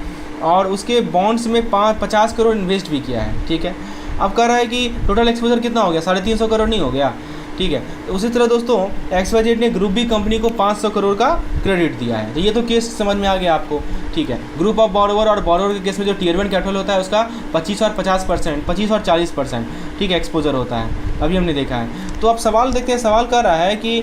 और उसके बॉन्ड्स में 50 करोड़ इन्वेस्ट भी किया है, ठीक है। अब कह रहा है कि टोटल एक्सपोजर कितना हो गया? 350 करोड़ नहीं हो गया, ठीक है। तो उसी तरह दोस्तों XYZ ने ग्रुप बी कंपनी को 500 करोड़ का क्रेडिट दिया है। तो ये तो केस समझ में आ गया आपको, ठीक है। ग्रुप ऑफ बॉरोवर और बॉरोवर के केस में जो टीयर वन कैपिटल होता है उसका 25 और 50%, 25 और 40%, ठीक है, एक्सपोजर होता है। अभी हमने देखा है। तो अब सवाल देखते हैं। सवाल कर रहा है कि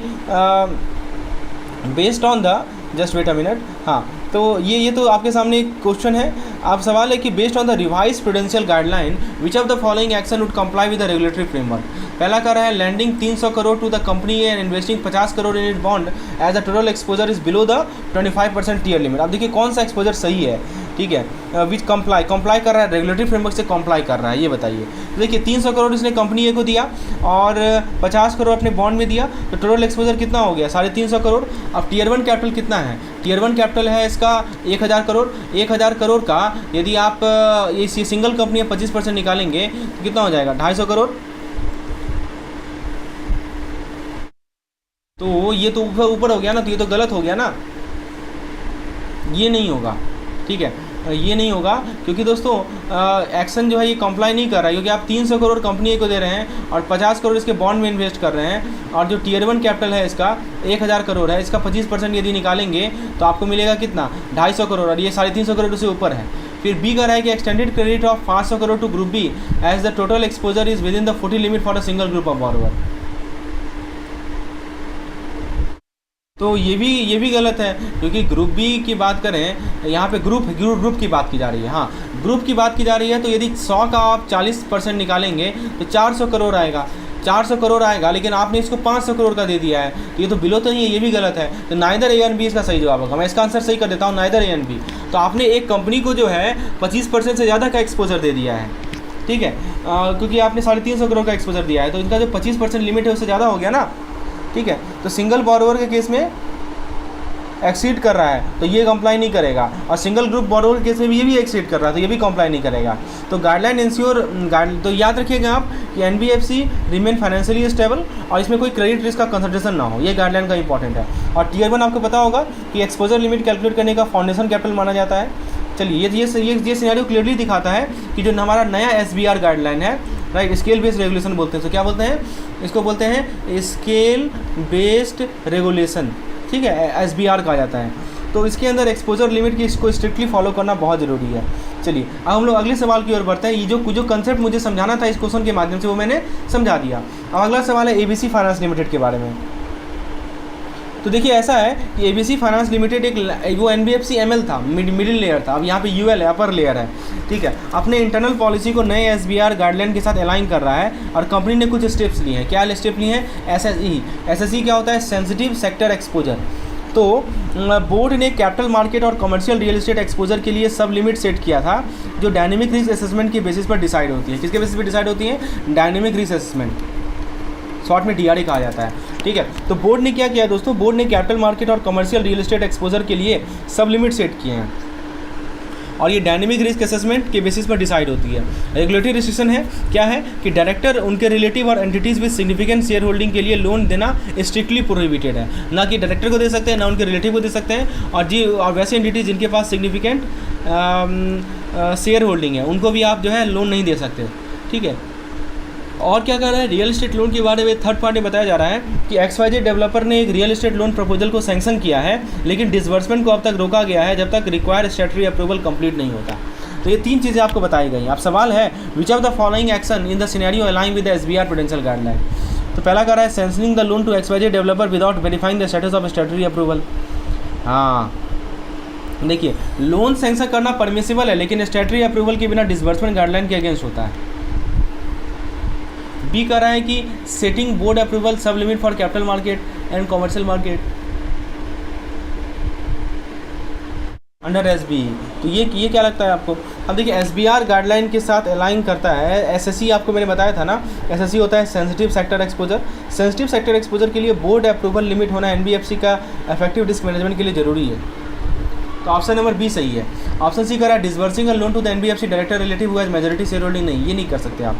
based on the, just wait a minute, हाँ, तो ये तो आपके सामने एक क्वेश्चन है। आप सवाल है कि based on the revise prudential guideline which of the following action would comply with the regulatory framework. पहला कर रहा है lending 300 crore to the company and investing 50 crore in it bond as the total exposure is below the 25% tier limit. अब देखिए कौन सा exposure सही है, ठीक है, विच कंप्लाई कर रहा है, रेगुलेटरी फ्रेमवर्क से कंप्लाई कर रहा है, ये बताइए। देखिए 300 करोड़ इसने कंपनी ए को दिया और 50 करोड़ अपने बॉन्ड में दिया, तो टोटल एक्सपोजर कितना हो गया? 350 करोड़। अब टीयर वन कैपिटल कितना है? टीयर वन कैपिटल है इसका 1000 करोड़। 1000 करोड़ का यदि आप ये सिंगल कंपनी 25% निकालेंगे तो कितना हो जाएगा? 250 करोड़। तो ये तो ऊपर हो गया ना, तो ये तो गलत हो गया ना, ये नहीं होगा, ठीक है, ये नहीं होगा। क्योंकि दोस्तों एक्शन जो है ये कंप्लाई नहीं कर रहा है, क्योंकि आप 300 करोड़ कंपनी को दे रहे हैं और 50 करोड़ इसके बॉन्ड में इन्वेस्ट कर रहे हैं, और जो टीयर वन कैपिटल है इसका 1000 करोड़ है, इसका 25% यदि निकालेंगे तो आपको मिलेगा कितना? 250 करोड़, और ये 350 करोड़ से ऊपर है। फिर बी कर रहा है कि extended credit of 500 crore to group B as the total exposure is within the 40 limit for a single group of borrower. तो ये भी गलत है, क्योंकि ग्रुप बी की बात करें, यहाँ पे ग्रुप की बात की जा रही है। हाँ, ग्रुप की बात की जा रही है, तो यदि 100 का आप 40% निकालेंगे तो 400 करोड़ आएगा, 400 करोड़ आएगा, लेकिन आपने इसको 500 करोड़ का दे दिया है, तो ये तो बिलो तो नहीं है, ये भी गलत है। तो नाइदर ए एंड बी इसका सही जवाब होगा। मैं इसका आंसर सही कर देता हूँ, नाइदर ए एंड बी। तो आपने एक कंपनी को जो है 25% से ज़्यादा का एक्सपोजर दे दिया है, ठीक है, क्योंकि आपने 350 करोड़ का एक्सपोजर दिया है, तो इनका जो 25% लिमिट है उससे ज़्यादा हो गया ना, ठीक है। तो सिंगल बॉरोवर के केस में एक्सीड कर रहा है तो ये कंप्लाई नहीं करेगा, और सिंगल ग्रुप बॉरोवर के केस में भी ये भी एक्सीड कर रहा है तो ये भी कंप्लाई नहीं करेगा। तो गाइडलाइन इंश्योर तो याद रखिएगा आप कि NBFC रिमेन फाइनेंशियली स्टेबल और इसमें कोई क्रेडिट रिस्क का कंसंट्रेशन ना हो, ये गाइडलाइन का इंपॉर्टेंट है। और टीयर वन आपको पता होगा कि एक्सपोजर लिमिट कैलकुलेट करने का फाउंडेशन कैपिटल माना जाता है। चलिए ये सिनेरियो क्लियरली दिखाता है कि जो हमारा नया SBR गाइडलाइन है, राइट, स्केल बेस्ड रेगुलेशन बोलते हैं। तो क्या बोलते हैं इसको? बोलते हैं स्केल बेस्ड रेगुलेशन, ठीक है, SBR कहा जाता है। तो इसके अंदर एक्सपोजर लिमिट की इसको स्ट्रिक्टली फॉलो करना बहुत ज़रूरी है। चलिए अब हम लोग अगले सवाल की ओर बढ़ते हैं। ये जो कंसेप्ट मुझे समझाना था इस क्वेश्चन के माध्यम से वो मैंने समझा दिया। अब अगला सवाल है ABC फाइनेंस लिमिटेड के बारे में। तो देखिए ऐसा है कि ABC फाइनेंस लिमिटेड एक वो NBFC ML था, मिडिल लेयर था, अब यहाँ पे UL है, अपर लेयर है, ठीक है। अपने इंटरनल पॉलिसी को नए SBR गाइडलाइन के साथ अलाइन कर रहा है और कंपनी ने कुछ स्टेप्स लिए हैं। क्या स्टेप लिए हैं? SSE क्या होता है? Sensitive sector exposure. तो बोर्ड ने कैपिटल मार्केट और कमर्शियल रियल एस्टेट एक्सपोजर के लिए सब लिमिट सेट किया था, जो डायनेमिक रिस्क असेसमेंट के बेसिस पर डिसाइड होती है। किसके बेसिस पर डिसाइड होती है? डायनेमिक रिस्क असेसमेंट, शॉर्ट में DRA कहा जाता है, ठीक है। तो बोर्ड ने क्या किया दोस्तों? बोर्ड ने कैपिटल मार्केट और कमर्शियल रियल एस्टेट एक्सपोजर के लिए सब लिमिट सेट किए हैं। और ये डायनेमिक रिस्क असेसमेंट के बेसिस पर डिसाइड होती है। रेगुलेटरी रिस्ट्रिक्शन है क्या है कि डायरेक्टर उनके रिलेटिव और entities with significant share holding के लिए लोन देना स्ट्रिक्टली प्रोहिबिटेड है। ना कि डायरेक्टर को दे सकते हैं, ना उनके रिलेटिव को दे सकते हैं, और वैसे एंटिटीज़ जिनके पास सिग्निफिकेंट शेयर होल्डिंग है उनको भी आप जो है लोन नहीं दे सकते। ठीक है, और क्या कर रहा है, रियल एस्टेट लोन के बारे में थर्ड पार्टी बताया जा रहा है कि XYZ डेवलपर ने एक रियल एस्टेट लोन प्रपोजल को सैंक्शन किया है, लेकिन डिसबर्समेंट को अब तक रोका गया है जब तक रिक्वायर्ड स्टैट्यूटरी अप्रूवल कंप्लीट नहीं होता। तो ये 3 चीज़ें आपको बताई गई। अब सवाल है, which of the following action in the scenario align with the SBR prudential guideline. तो पहला कर रहा है sanctioning the loan to XYZ developer without verifying the status of statutory approval. हाँ देखिए, लोन सैंक्शन करना परमिसिबल है, लेकिन स्टैट्यूटरी अप्रूवल के बिना डिसबर्समेंट गाइडलाइन के अगेंस्ट होता है। बी कह रहा है कि सेटिंग बोर्ड अप्रूवल सब limit for capital market and commercial market under SB। तो ये क्या लगता है आपको? अब देखिए, SBR गाइडलाइन के साथ अलाइन करता है। SSE आपको मैंने बताया था ना, SSE होता है sensitive sector exposure. Sensitive sector exposure के लिए बोर्ड अप्रूवल लिमिट होना NBFC का इफेक्टिव रिस्क मैनेजमेंट के लिए ज़रूरी है। तो ऑप्शन नंबर बी सही है। ऑप्शन सी कह रहा है disbursing a loan to the NBFC director relative who has majority share holding. नहीं, ये नहीं कर सकते आप।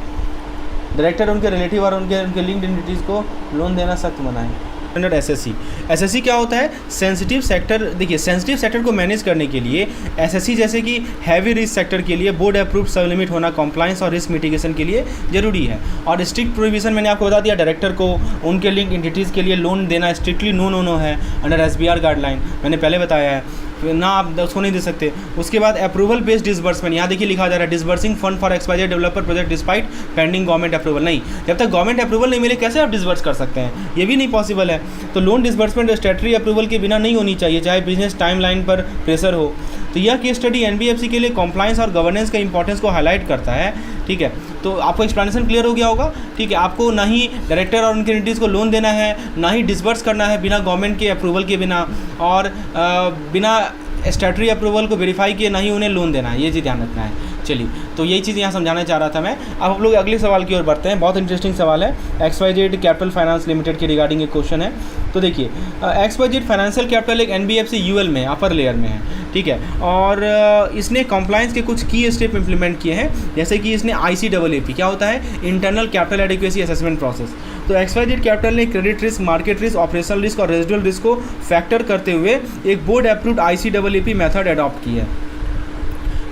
डायरेक्टर उनके रिलेटिव और उनके लिंक्ड एंटिटीज़ को लोन देना सख्त मना है। अंडर SSE क्या होता है? Sensitive sector. देखिए, सेंसिटिव सेक्टर को मैनेज करने के लिए SSE जैसे कि हैवी रिस्क सेक्टर के लिए बोर्ड अप्रूव्ड सब लिमिट होना कॉम्प्लायंस और रिस्क मिटिगेशन के लिए ज़रूरी है। और स्ट्रिक्ट प्रोहिबिशन मैंने आपको बता दिया, डायरेक्टर को उनके लिंक एंटिटीज़ के लिए लोन देना स्ट्रिक्टली नो है अंडर SBR गाइडलाइन, मैंने पहले बताया है ना, आप उसको नहीं दे सकते। उसके बाद अप्रूवल बेस्ड डिसबर्समेंट, यहाँ देखिए लिखा जा रहा है disbursing fund for XYZ developer project despite pending government approval. नहीं, जब तक गवर्नमेंट अप्रूवल नहीं मिले कैसे आप डिसबर्स कर सकते हैं? ये भी नहीं पॉसिबल है। तो लोन डिसबर्समेंट स्टैट्यूटरी अप्रूवल के बिना नहीं होनी चाहिए, चाहे बिजनेस टाइमलाइन पर प्रेशर हो। तो यह केस स्टडी NBFC के लिए कॉम्प्लायंस और गवर्नेंस के इंपॉर्टेंस को हाईलाइट करता है। ठीक है, तो आपको एक्सप्लेनेशन क्लियर हो गया होगा। ठीक है, आपको ना ही डायरेक्टर और उनके एंटिटीज़ को लोन देना है, ना ही डिसबर्स करना है बिना गवर्नमेंट के अप्रूवल के बिना, और बिना स्टैट्यूटरी अप्रूवल को वेरीफाई किए ना ही उन्हें लोन देना है। ये चीज़ ध्यान रखना है। चलिए, तो यही चीज़ यहाँ समझाना चाह रहा था मैं। अब हम लोग अगले सवाल की ओर बढ़ते हैं। बहुत इंटरेस्टिंग सवाल है, XYZ कैपिटल फाइनेंस लिमिटेड के रिगार्डिंग एक क्वेश्चन है। तो देखिए, XYZ फाइनेंशियल कैपिटल एक NBFC UL में अपर लेयर में है। ठीक है, और इसने कॉम्प्लायंस के कुछ की स्टेप इंप्लीमेंट किए हैं, जैसे कि इसने ICAAP, क्या होता है? Internal capital adequacy assessment process. तो XYZ कैपिटल ने credit risk, market risk, operational risk और रेजिडुअल रिस्क को फैक्टर करते हुए एक board approved ICAAP method adopt की है।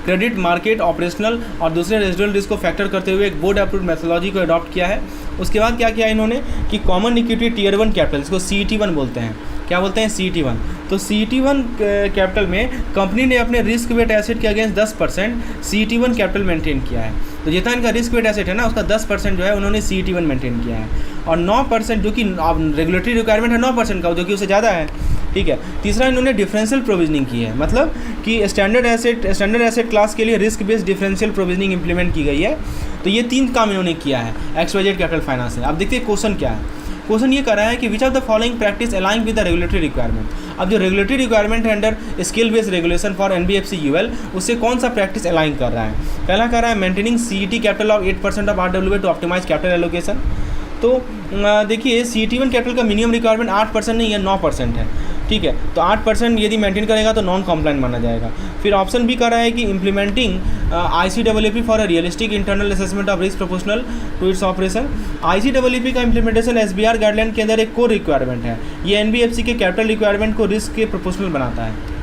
क्रेडिट, मार्केट, ऑपरेशनल और दूसरे रेजिडुअल रिस्क को फैक्टर करते हुए एक बोर्ड अप्रूव्ड मेथोलॉजी को अडॉप्ट किया है। उसके बाद क्या किया इन्होंने कि कॉमन इक्विटी टियर 1 कैपिटल, इसको CET1 बोलते हैं। क्या बोलते हैं? CET1। तो CET1 कैपिटल में कंपनी ने अपने रिस्क वेट एसेट के अगेंस्ट 10% CET1 कैपिटल मेंटेन किया है। तो जितना इनका रिस्क वेट एसेट है ना, उसका 10% जो है उन्होंने CET1 मेंटेन किया है, और 9% जो कि रेगुलेटरी रिक्वायरमेंट है 9% का, जो कि उससे ज़्यादा है। ठीक है, तीसरा इन्होंने डिफरेंशियल प्रोविजनिंग की है, मतलब कि स्टैंडर्ड एसेट क्लास के लिए risk based differential provisioning implement की गई है। तो ये 3 काम इन्होंने किया है XYZ कैपिटल फाइनेंस है। अब देखते हैं क्वेश्चन क्या है। क्वेश्चन ये कर रहा है कि which of the following practice align with the regulatory requirement. अब जो रेगुलेटरी रिक्वायरमेंट है under scale based regulation for NBFC UL, उससे कौन सा प्रैक्टिस अलाइन कर रहा है? पहला कर रहा है maintaining CET capital of 8% of RWA to optimize capital allocation. तो देखिए, CET1 कैपिटल का मिनिमम रिक्वायरमेंट 8% नहीं है, 9% है। ठीक है, तो 8% यदि मेंटेन करेगा तो नॉन कॉम्प्लाइंट माना जाएगा। फिर ऑप्शन बी कर रहा है कि implementing ICAAP for a realistic internal assessment of risk proportional to its operation. ICAAP का इम्प्लीमेंटेशन SBR गाइडलाइन के अंदर एक कोर रिक्वायरमेंट है। ये NBFC के कैपिटल रिक्वायरमेंट को रिस्क के प्रोपोर्शनल बनाता है।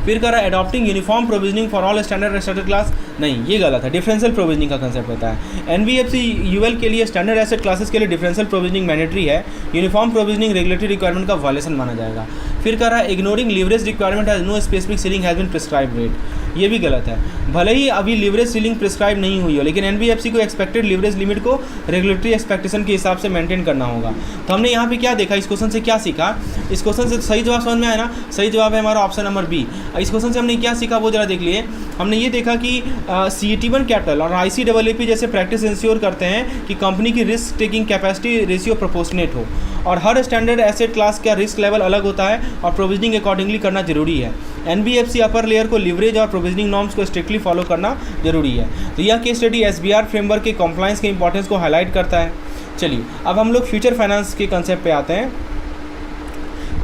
फिर कह रहा है adopting uniform provisioning for all standard asset class. नहीं, ये गलत है। डिफरेंशियल प्रोविजनिंग का कंसेप्ट होता है। NBFC UL के लिए स्टैंडर्ड एसेट क्लासेस के लिए डिफरेंशियल प्रोविजनिंग मैंडेटरी है। यूनिफॉर्म प्रोविजनिंग रेगुलेटरी रिक्वायरमेंट का वायलेशन माना जाएगा। फिर कह रहा है ignoring leverage requirement has no specific ceiling has been prescribed. ये भी गलत है। भले ही अभी लीवरेज सीलिंग प्रिस्क्राइब नहीं हुई हो, लेकिन NBFC को एक्सपेक्टेड लीवरेज लिमिट को रेगुलेटरी एक्सपेक्टेशन के हिसाब से मेंटेन करना होगा। तो हमने यहाँ पे क्या देखा, इस क्वेश्चन से क्या सीखा? इस क्वेश्चन से सही जवाब समझ में आया ना? सही जवाब है हमारा ऑप्शन नंबर बी। इस क्वेश्चन से हमने क्या सीखा वो जरा देख लिए। हमने ये देखा कि CET1 कैपिटल और ICAAP जैसे प्रैक्टिस इंश्योर करते हैं कि कंपनी की risk taking capacity ratio proportionate हो, और हर स्टैंडर्ड एसेट क्लास का रिस्क लेवल अलग होता है और प्रोविजनिंग अकॉर्डिंगली करना जरूरी है। NBFC अपर लेयर को लिवरेज और प्रोविजनिंग नॉर्म्स को स्ट्रिक्टली फॉलो करना जरूरी है। तो यह केस स्टडी SBR फ्रेमवर्क के कॉम्प्लायंस के इंपॉर्टेंस को हाईलाइट करता है। चलिए, अब हम लोग फ्यूचर फाइनेंस के कंसेप्ट पे आते हैं।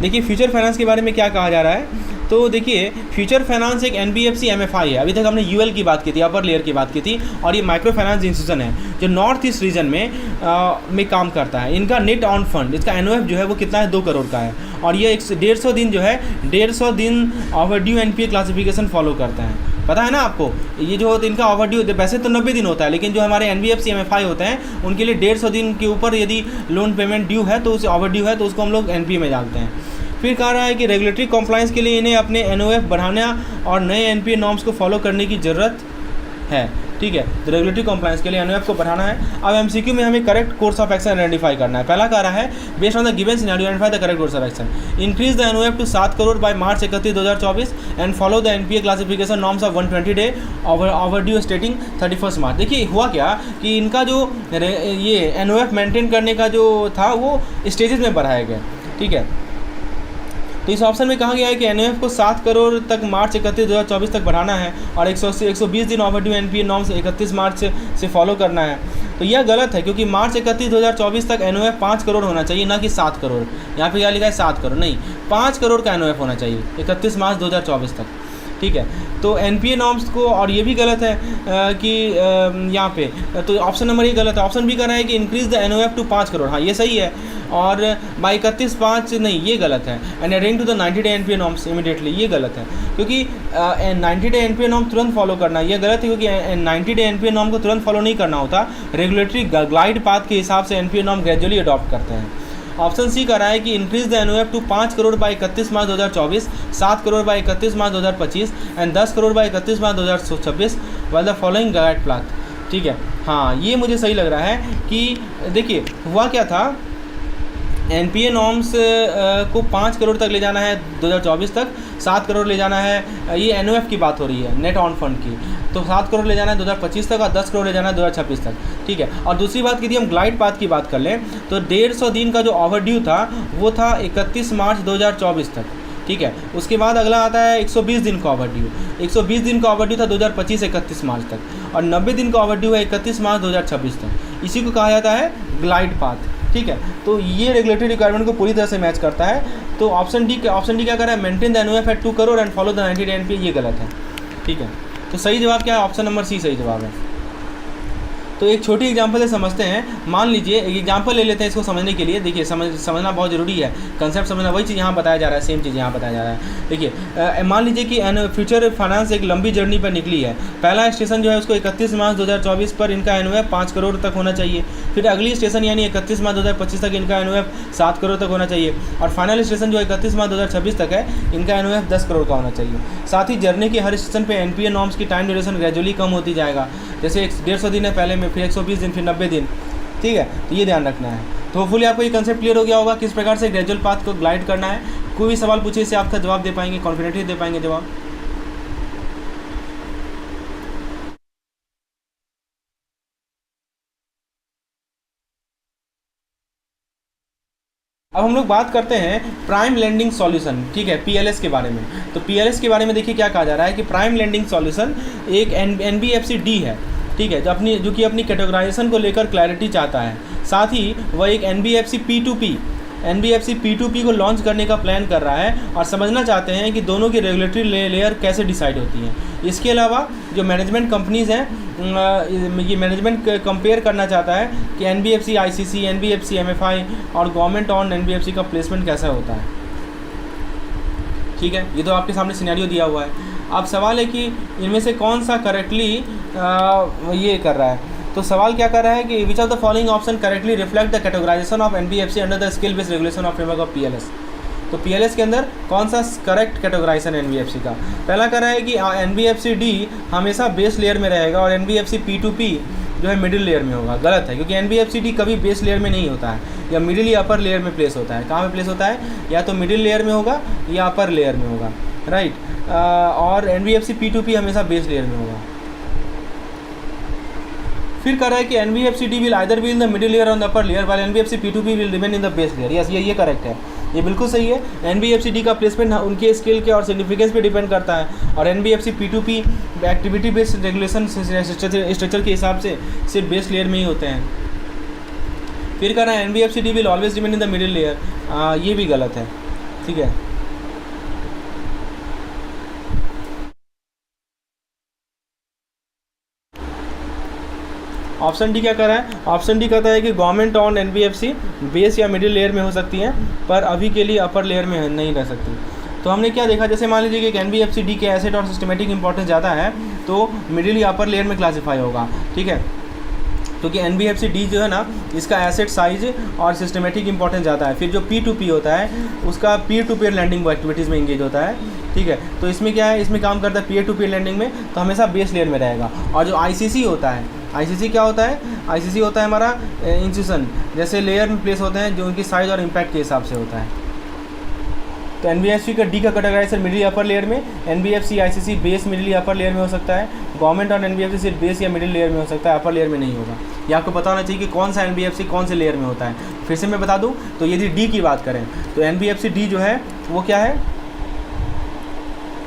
देखिए, फ्यूचर फाइनेंस के बारे में क्या कहा जा रहा है तो देखिए फ्यूचर फाइनेंस एक एनबीएफसी एमएफआई है। अभी तक हमने यूएल की बात की थी, अपर लेयर की बात की थी, और ये माइक्रो फाइनेंस इंस्टीट्यूशन है जो नॉर्थ ईस्ट रीजन में काम करता है। इनका नेट ऑन फंड, इसका एनओएफ जो है वो कितना है, 2 करोड़ का है, और ये 150 दिन जो है 150 दिन ओवरड्यू एनपीए क्लासिफिकेशन फॉलो करता है। पता है ना आपको, ये जो होता है इनका ओवरड्यू, वैसे तो 90 दिन होता है, लेकिन जो हमारे एनबीएफसी एमएफआई होते हैं उनके लिए 150 दिन के ऊपर यदि लोन पेमेंट ड्यू है तो उसे ओवरड्यू है तो उसको हम लोग एनपीए में डालते हैं। फिर कह रहा है कि रेगुलेटरी कॉम्प्लाइंस के लिए इन्हें अपने एनओएफ बढ़ाना और नए एनपीए नॉर्म्स को फॉलो करने की ज़रूरत है। ठीक है, तो रेगुलेटरी कॉम्प्लाइंस के लिए एनओएफ को बढ़ाना है। अब एमसीक्यू में हमें correct course of action identify करना है। पहला कह रहा है based on the given scenario identify the correct course of action, increase the NOF to 7 crore by March 31, 2024 and follow the NPA classification norms of 120 day overdue stating 31 March. देखिए हुआ क्या कि इनका जो ये एनओएफ मेंटेन करने का जो था वो स्टेजेस में बढ़ाया गया। ठीक है, तो इस ऑप्शन में कहा गया है कि एनओएफ को 7 करोड़ तक मार्च 31, 2024 तक बढ़ाना है और 120 दिन ओवरड्यू एनपीए नॉर्म्स 31 मार्च से फॉलो करना है। तो यह गलत है क्योंकि मार्च 31, 2024 तक एनओएफ 5 करोड़ होना चाहिए, ना कि 7 करोड़। यहाँ पे क्या लिखा है 7 करोड़, नहीं 5 करोड़ का एनओएफ होना चाहिए 31 मार्च 2024 तक। ठीक है, तो एनपीए नॉर्म्स को, और ये भी गलत है कि यहाँ पे तो ऑप्शन नंबर ये गलत है। ऑप्शन भी कर रहा है कि increase the NOF to 5 crore, हाँ ये सही है, और बाई 31/5 नहीं, ये गलत है। And adhering to the 90 day NPA norms immediately, ये गलत है क्योंकि 90 डे एनपीए नॉर्म तुरंत फॉलो करना, ये गलत है क्योंकि 90 डे एनपीए नॉर्म को तुरंत फॉलो नहीं करना होता। रेगुलेटरी ग्लाइड पाथ के हिसाब से एनपीए नॉर्म ग्रेजुअली अडॉप्ट करते हैं। ऑप्शन सी कर रहा है कि increase the NOF to 5 crore by 31 March 2024, 7 crore by 31 March 2025 and 10 crore by 31 March 2026 while the following guide path. ठीक है, हाँ ये मुझे सही लग रहा है कि देखिए हुआ क्या था, एनपीए नॉर्म्स को 5 करोड़ तक ले जाना है 2024 तक, 7 करोड़ ले जाना है, ये एनओएफ की बात हो रही है नेट ऑन फंड की, तो 7 करोड़ ले जाना है 2025 तक और 10 करोड़ ले जाना है 2026 तक। ठीक है, और दूसरी बात यदि हम ग्लाइड पाथ की बात कर लें तो 150 दिन का जो ओवरड्यू था वो था 31 मार्च 2024 तक। ठीक है, उसके बाद अगला आता है 120 दिन का ओवरड्यू। 120 दिन का ओवरड्यू था 2025 31 मार्च तक, और 90 दिन का ओवरड्यू है 31 मार्च 2026 तक। इसी को कहा जाता है ग्लाइड पाथ। ठीक है, तो ये रेगुलेटरी रिक्वायरमेंट को पूरी तरह से मैच करता है। तो ऑप्शन डी क्या कर रहा है, maintain the NOF at 2 crore and follow the 90 day NPA, ये गलत है। ठीक है, तो सही जवाब क्या है, ऑप्शन नंबर सी सही जवाब है। तो एक छोटी एग्जांपल से समझते हैं। मान लीजिए एक एग्जांपल ले लेते हैं इसको समझने के लिए। देखिए समझना बहुत ज़रूरी है, कंसेप्ट समझना, वही चीज़ यहाँ बताया जा रहा है, सेम चीज़ यहाँ बताया जा रहा है। देखिए मान लीजिए कि फ्यूचर फाइनेंस एक लंबी जर्नी पर निकली है। पहला स्टेशन जो है उसको 31 मार्च 2024 पर इनका एनओएफ 5 करोड़ तक होना चाहिए। फिर अगली स्टेशन यानी 31 मार्च 2025 तक इनका एनओएफ 7 करोड़ तक होना चाहिए, और फाइनल स्टेशन जो 31 मार्च 2026 तक है इनका एनओएफ 10 करोड़ का होना चाहिए। साथ ही जर्नी के हर स्टेशन पे एनपीए नॉर्म्स की टाइम ड्यूरेशन ग्रेजुअली कम होती जाएगा। जैसे 150 दिन है पहले में, फिर 120 दिन, फिर 90 दिन। ठीक है, तो ये ध्यान रखना है। तो होपफुली आपको ये कंसेप्ट क्लियर हो गया होगा किस प्रकार से ग्रेजुअल पाथ को ग्लाइड करना है। कोई भी सवाल पूछिए, इससे आपका जवाब दे पाएंगे, कॉन्फिडेंटली दे पाएंगे जवाब। अब हम लोग बात करते हैं प्राइम लेंडिंग सॉल्यूशन। ठीक है, पीएलएस के बारे में। तो पीएलएस के बारे में देखिए क्या कहा जा रहा है कि प्राइम लेंडिंग सॉल्यूशन एक एनबीएफसी डी है। ठीक है, जो कि अपनी कैटेगराइजेशन को लेकर क्लैरिटी चाहता है। साथ ही वह एक एनबीएफसी P2P को लॉन्च करने का प्लान कर रहा है और समझना चाहते हैं कि दोनों की रेगुलेटरी लेयर कैसे डिसाइड होती है। इसके अलावा जो मैनेजमेंट कंपनीज़ हैं, ये मैनेजमेंट कंपेयर करना चाहता है कि एनबीएफसी आईसीसी, एनबीएफसी एमएफआई और गवर्नमेंट ऑन एनबीएफसी का प्लेसमेंट कैसा होता है। ठीक है, ये तो आपके सामने सिनेरियो दिया हुआ है। अब सवाल है कि इनमें से कौन सा करेक्टली ये कर रहा है। तो सवाल क्या कर रहा है कि which of the following option correctly reflect the categorization of NBFC under the scale based regulation of framework of PLS. तो पीएलएस के अंदर कौन सा करेक्ट कैटेगराइजेशन एनबीएफसी का। पहला कर रहा है कि एनबीएफसी डी हमेशा बेस लेयर में रहेगा और एनबीएफसी P2P जो है मिडिल लेयर में होगा। गलत है, क्योंकि एनबीएफसी डी कभी बेस लेयर में नहीं होता है, या मिडिल या अपर लेयर में प्लेस होता है। कहाँ पे प्लेस होता है, या तो मिडिल लेयर में होगा या अपर लेयर में होगा। राइट, और एनबीएफसी P2P हमेशा बेस लेयर में होगा। फिर कह रहा है कि NBFC D will either be in the middle layer और the upper layer while NBFC P2P will remain in the base layer. Yes, ये करेक्ट है, ये बिल्कुल सही है। एनबीएफसी डी का प्लेसमेंट उनके स्किल के और सिग्निफिकेंस पे डिपेंड करता है, और NBFC P2P activity based regulation structure के हिसाब से सिर्फ बेस लेयर में ही होते हैं। फिर कह रहा है NBFC D will always remain in the middle layer, ये भी गलत है। ठीक है, ऑप्शन डी क्या कर रहा है, ऑप्शन डी कहता है कि गवर्नमेंट ऑन एनबीएफसी बेस या मिडिल लेयर में हो सकती हैं, पर अभी के लिए अपर लेयर में नहीं रह सकती। तो हमने क्या देखा, जैसे मान लीजिए कि एनबीएफसी डी के एसेट और सिस्टमेटिक इंपॉर्टेंस ज़्यादा है तो मिडिल या अपर लेयर में क्लासीफाई होगा, ठीक है। क्योंकि एनबीएफसी डी जो है ना, इसका एसेट साइज और सिस्टमेटिक इंपॉर्टेंस ज़्यादा है। फिर जो P2P होता है उसका peer to peer lending activities में इंगेज होता है, ठीक है। तो इसमें क्या है, इसमें काम करता है पीयर टू पीयर लैंडिंग में, तो हमेशा बेस लेयर में रहेगा। और जो आईसीसी होता है, आईसीसी क्या होता है, आईसीसी होता है हमारा इंस्टीट्यूशन, जैसे लेयर में प्लेस होते हैं जो उनकी साइज़ और इम्पैक्ट के हिसाब से होता है। तो एनबीएफसी का डी का कैटेगराइजेशन मिडिल या अपर लेयर में, एनबीएफसी आईसीसी बेस मिडिल या अपर लेयर में हो सकता है, गवर्नमेंट और एनबीएफसी सिर्फ बेस या मिडिल लेयर में हो सकता है, अपर लेयर में नहीं होगा। ये आपको पता होना चाहिए कि कौन सा एनबीएफसी कौन से लेयर में होता है। फिर से मैं बता दूं, तो यदि डी की बात करें तो एनबीएफसी डी जो है वो क्या है,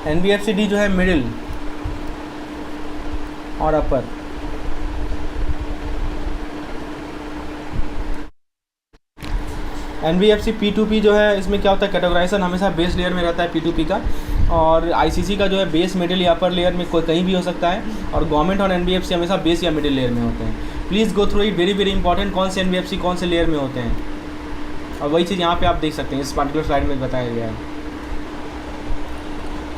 एनबीएफसी डी जो है मिडिल और अपर। एनबीएफसी P2P जो है, इसमें क्या होता है, कैटेगराइजेशन हमेशा बेस लेयर में रहता है P2P का, और आईसीसी का जो है बेस मिडिल या अपर लेयर में कोई कहीं भी हो सकता है, और गवर्नमेंट और एनबीएफसी हमेशा बेस या मिडिल लेयर में होते हैं। Please go through it, very very important, कौन से एनबीएफसी कौन से लेयर में होते हैं। और वही चीज़ यहाँ पे आप देख सकते हैं, इस पर्टिकुलर स्लाइड में बताया गया है।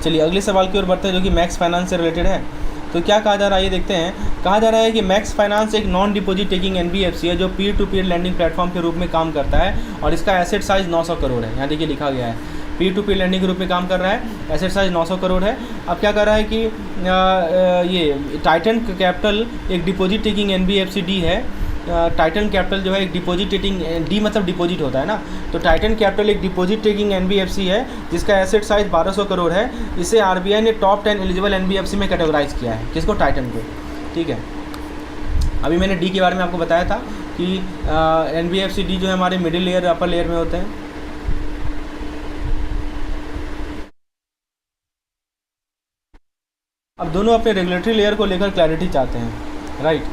चलिए अगले सवाल की ओर बढ़ते हैं, जो कि मैक्स फाइनेंस से रिलेटेड है। तो क्या कहा जा रहा है ये देखते हैं। कहा जा रहा है कि मैक्स फाइनेंस एक नॉन डिपॉजिट टेकिंग एनबीएफसी है जो peer to peer lending platform के रूप में काम करता है, और इसका एसेट साइज 900 करोड़ है। यहाँ देखिए लिखा गया है पीयर टू पीयर लैंडिंग के रूप में काम कर रहा है, एसेट साइज 900 करोड़ है। अब क्या कर रहा है कि ये टाइटन कैपिटल एक डिपॉजिट टेकिंग एनबीएफसी डी है। टाइटन कैपिटल जो है एक डिपॉजिट टेकिंग, डी मतलब डिपॉजिट होता है ना, तो टाइटन कैपिटल एक डिपॉजिट टेकिंग एनबीएफसी है जिसका एसेट साइज 1200 करोड़ है। इसे आरबीआई ने टॉप 10 एलिजिबल एनबीएफसी में कैटेगराइज किया है। किसको, टाइटन को, ठीक है। अभी मैंने डी के बारे में आपको बताया था कि एनबीएफसी डी जो है हमारे मिडिल लेयर अपर लेयर में होते हैं। अब दोनों अपने रेगुलेटरी लेयर को लेकर क्लैरिटी चाहते हैं, राइट।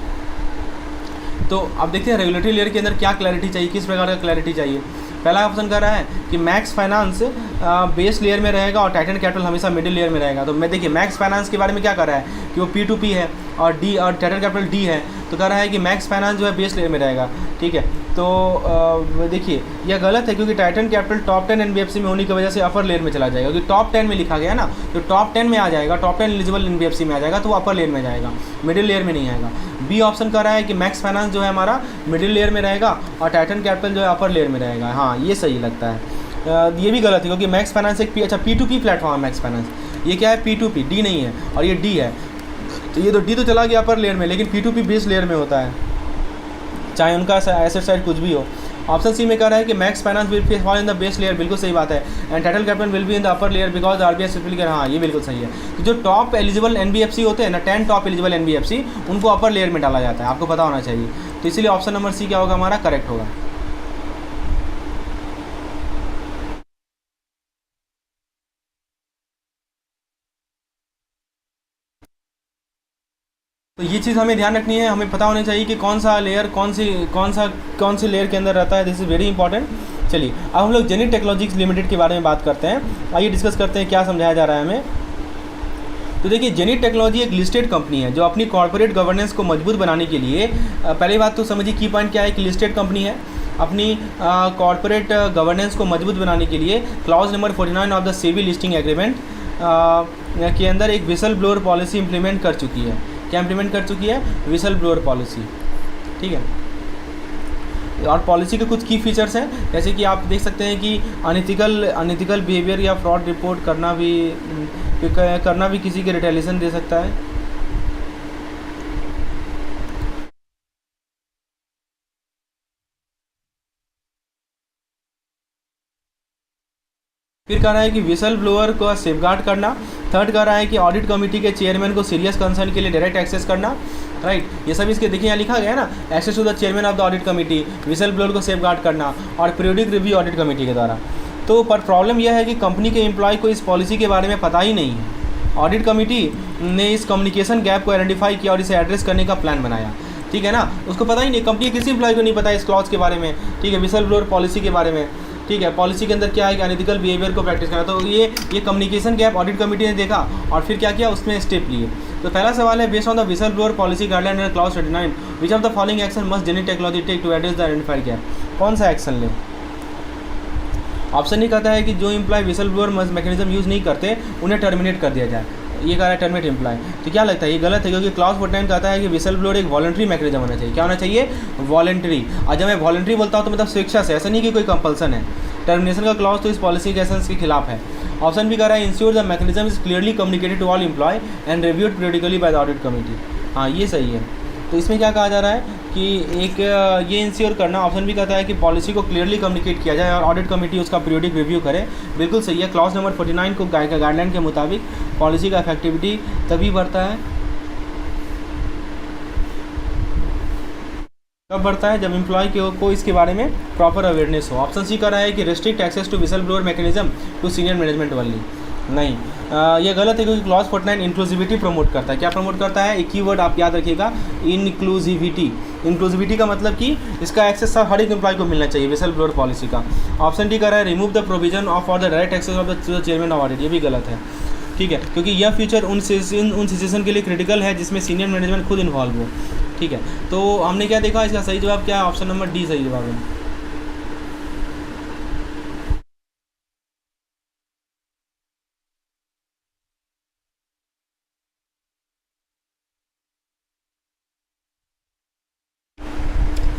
तो अब देखते हैं रेगुलेटरी लेयर के अंदर क्या क्लैरिटी चाहिए, किस प्रकार का क्लैरिटी चाहिए। पहला ऑप्शन कह रहा है कि मैक्स फाइनेंस बेस लेयर में रहेगा और टाइटन कैपिटल हमेशा मिडिल लेयर में रहेगा। तो मैं देखिए मैक्स फाइनेंस के बारे में क्या कर रहा है कि वो P2P है और डी और टाइटन कैपिटल डी है, तो कह रहा है कि मैक्स फाइनेंस जो है बेस लेयर में रहेगा, ठीक है। तो देखिए यह गलत है, क्योंकि टाइटन कैपिटल टॉप 10 एनबीएफसी में होने की वजह से अपर लेयर में चला जाएगा, क्योंकि टॉप 10 में लिखा गया ना, तो टॉप 10 में आ जाएगा, टॉप 10 एलिजिबल एनबीएफसी में आ जाएगा, तो वो अपर लेयर में जाएगा, मिडिल लेयर में नहीं आएगा। बी ऑप्शन कर रहा है कि मैक्स फाइनेंस जो है हमारा मिडिल लेयर में रहेगा और टाइटन कैपिटल जो है अपर लेयर में रहेगा। हाँ ये सही लगता है। ये भी गलत है, क्योंकि मैक्स फाइनेंस एक P2P प्लेटफॉर्म है मैक्स फाइनेंस, ये क्या है P2P, डी नहीं है, और ये डी है, तो ये तो डी तो चला गया अपर लेयर में, लेकिन P2P बेस लेयर में होता है, चाहे उनका एसेट साइड कुछ भी हो। ऑप्शन सी में कह रहा है कि Max finance will fall in the base layer, बिल्कुल सही बात है। And title capital will be in the upper layer because RBI specifically, हाँ ये बिल्कुल सही है। तो जो टॉप एलिजिबल एनबीएफसी होते हैं ना, 10 टॉप एलिजिबल एनबीएफसी, उनको अपर लेयर में डाला जाता है, आपको पता होना चाहिए। तो इसीलिए ऑप्शन नंबर सी क्या होगा हमारा, करेक्ट होगा। तो ये चीज़ हमें ध्यान रखनी है, हमें पता होना चाहिए कि कौन सा लेयर कौन सी लेयर के अंदर रहता है। This is very important. चलिए अब हम लोग जेनिट टेक्नोलॉजीज लिमिटेड के बारे में बात करते हैं। आइए डिस्कस करते हैं क्या समझाया जा रहा है हमें। तो देखिए जेनिट टेक्नोलॉजी एक लिस्टेड कंपनी है जो अपनी कॉर्पोरेट गवर्नेंस को मजबूत बनाने के लिए, पहली बात तो समझिए की पॉइंट क्या है कि लिस्टेड कंपनी है, अपनी कॉर्पोरेट गवर्नेंस को मजबूत बनाने के लिए clause number 49 of the SEBI listing agreement के अंदर एक विसल ब्लोअर पॉलिसी इंप्लीमेंट कर चुकी है। क्या इंप्लीमेंट कर चुकी है, विसल ब्लोअर पॉलिसी, ठीक है। और पॉलिसी के कुछ की फीचर्स हैं, जैसे कि आप देख सकते हैं कि अनइथिकल बिहेवियर या फ्रॉड रिपोर्ट करना भी किसी के रिटेलिएशन दे सकता है। फिर कह रहा है कि विसल ब्लोअर को सेफगार्ड करना। थर्ड कह रहा है कि ऑडिट कमेटी के चेयरमैन को सीरियस कंसर्न के लिए डायरेक्ट एक्सेस करना, राइट। ये सब इसके देखिए यहाँ लिखा गया है ना, access to the chairman of the audit committee, whistle blower को सेफगार्ड करना, और पीरियोडिक रिव्यू ऑडिट कमेटी के द्वारा। तो पर प्रॉब्लम यह है कि कंपनी के एम्प्लॉय को इस पॉलिसी के बारे में पता ही नहीं है। ऑडिट कमेटी ने इस कम्युनिकेशन गैप को आइडेंटिफाई किया और इसे एड्रेस करने का प्लान बनाया, ठीक है ना। उसको पता ही नहीं, कंपनी के किसी एम्प्लॉय को नहीं पता इस क्लॉज के बारे में, ठीक है, विसल ब्लोअर पॉलिसी के बारे में। ठीक है। पॉलिसी के अंदर क्या है कि अनएथिकल बिहेवियर को प्रैक्टिस करना, तो ये कम्युनिकेशन गैप ऑडिट कमेटी ने देखा और फिर क्या किया, उसमें स्टेप लिए। तो पहला सवाल है, based on the whistle blower policy guideline under clause 39 which of the following action must Genuine Technology take to address the identified gap. कौन सा एक्शन ले? ऑप्शन नहीं कहता है कि जो employee whistle blower mechanism use नहीं करते उन्हें टर्मिनेट कर दिया जाए, ये कह रहा है टर्मिनेट एम्प्लॉय। तो क्या लगता है ये गलत है, क्योंकि क्लॉज 49 कहता है कि विसल ब्लोअर एक वॉलंटरी मैकेनिज्म होना चाहिए। क्या होना चाहिए? वॉलंटरी। और जब मैं वॉलंटरी बोलता हूँ तो मतलब स्वेच्छा से, ऐसा नहीं कि कोई कंपल्सन है। टर्मिनेशन का क्लॉज तो इस पॉलिसी के एसेंस के खिलाफ है। ऑप्शन भी कह रहा है ensure the mechanism is clearly communicated to all employee and reviewed periodically by the audit committee. हाँ, ये सही है। तो इसमें क्या कहा जा रहा है कि एक ये इंश्योर करना, ऑप्शन भी कहता है कि पॉलिसी को क्लियरली कम्युनिकेट किया जाए और ऑडिट कमेटी उसका पीरियडिक रिव्यू करे। बिल्कुल सही है। क्लॉज नंबर 49 को गाइडलाइन के मुताबिक पॉलिसी का इफेक्टिविटी तभी बढ़ता है, कब बढ़ता है, जब एम्प्लॉय को इसके बारे में प्रॉपर अवेयरनेस हो। ऑप्शन सी कर रहा है कि restrict access to whistle blower mechanism to senior management वाली। नहीं, ये गलत है, क्योंकि क्लॉज 49 इंक्लूसिविटी प्रमोट करता है। क्या प्रमोट करता है? एक कीवर्ड आप याद रखिएगा, इंक्लूसिविटी। इंक्लूसिविटी का मतलब कि इसका एक्सेस हर एक एम्प्लॉय को मिलना चाहिए, विसल ब्लोअर पॉलिसी का। ऑप्शन डी कर रहा है remove the provision of for the direct access of the chairman of audit. ये भी गलत है, ठीक है, क्योंकि यह फीचर उन सिचुएशन के लिए क्रिटिकल है जिसमें सीनियर मैनेजमेंट खुद इन्वॉल्व हो। ठीक है, तो हमने क्या देखा, इसका सही जवाब क्या है? ऑप्शन नंबर डी सही जवाब है।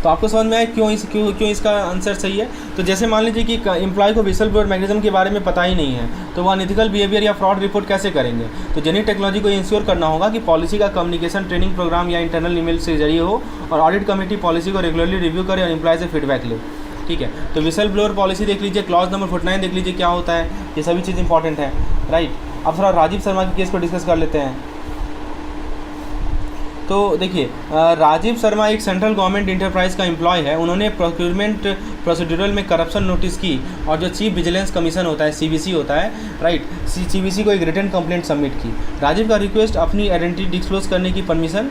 तो आपको समझ में आया क्यों इसका आंसर सही है। तो जैसे मान लीजिए कि एम्प्लॉय को विसल ब्लोअर मैकेनिज्म के बारे में पता ही नहीं है, तो वो अनएथिकल बिहेवियर या फ्रॉड रिपोर्ट कैसे करेंगे? तो जेन्युइन टेक्नोलॉजी को इंश्योर करना होगा कि पॉलिसी का कम्युनिकेशन ट्रेनिंग प्रोग्राम या इंटरनल ईमेल से जरिए हो और ऑडिट कमेटी पॉलिसी को रेगुलरली रिव्यू करे और एम्प्लॉय से फीडबैक ले। ठीक है, तो विसल ब्लोअर पॉलिसी देख लीजिए, क्लॉज नंबर 49 देख लीजिए क्या होता है, ये सभी चीज़ इंपॉर्टेंट है, राइट। अब थोड़ा राजीव शर्मा के केस को डिस्कस कर लेते हैं। तो देखिए, राजीव शर्मा एक सेंट्रल गवर्नमेंट इंटरप्राइज का एम्प्लॉय है। उन्होंने प्रोक्योरमेंट प्रोसीड्यूरल में करप्शन नोटिस की और जो चीफ विजिलेंस कमीशन होता है, सीवीसी होता है, राइट, सीवीसी को एक रिटन कंप्लेंट सबमिट की। राजीव का रिक्वेस्ट अपनी आइडेंटिटी डिस्क्लोज करने की परमिशन,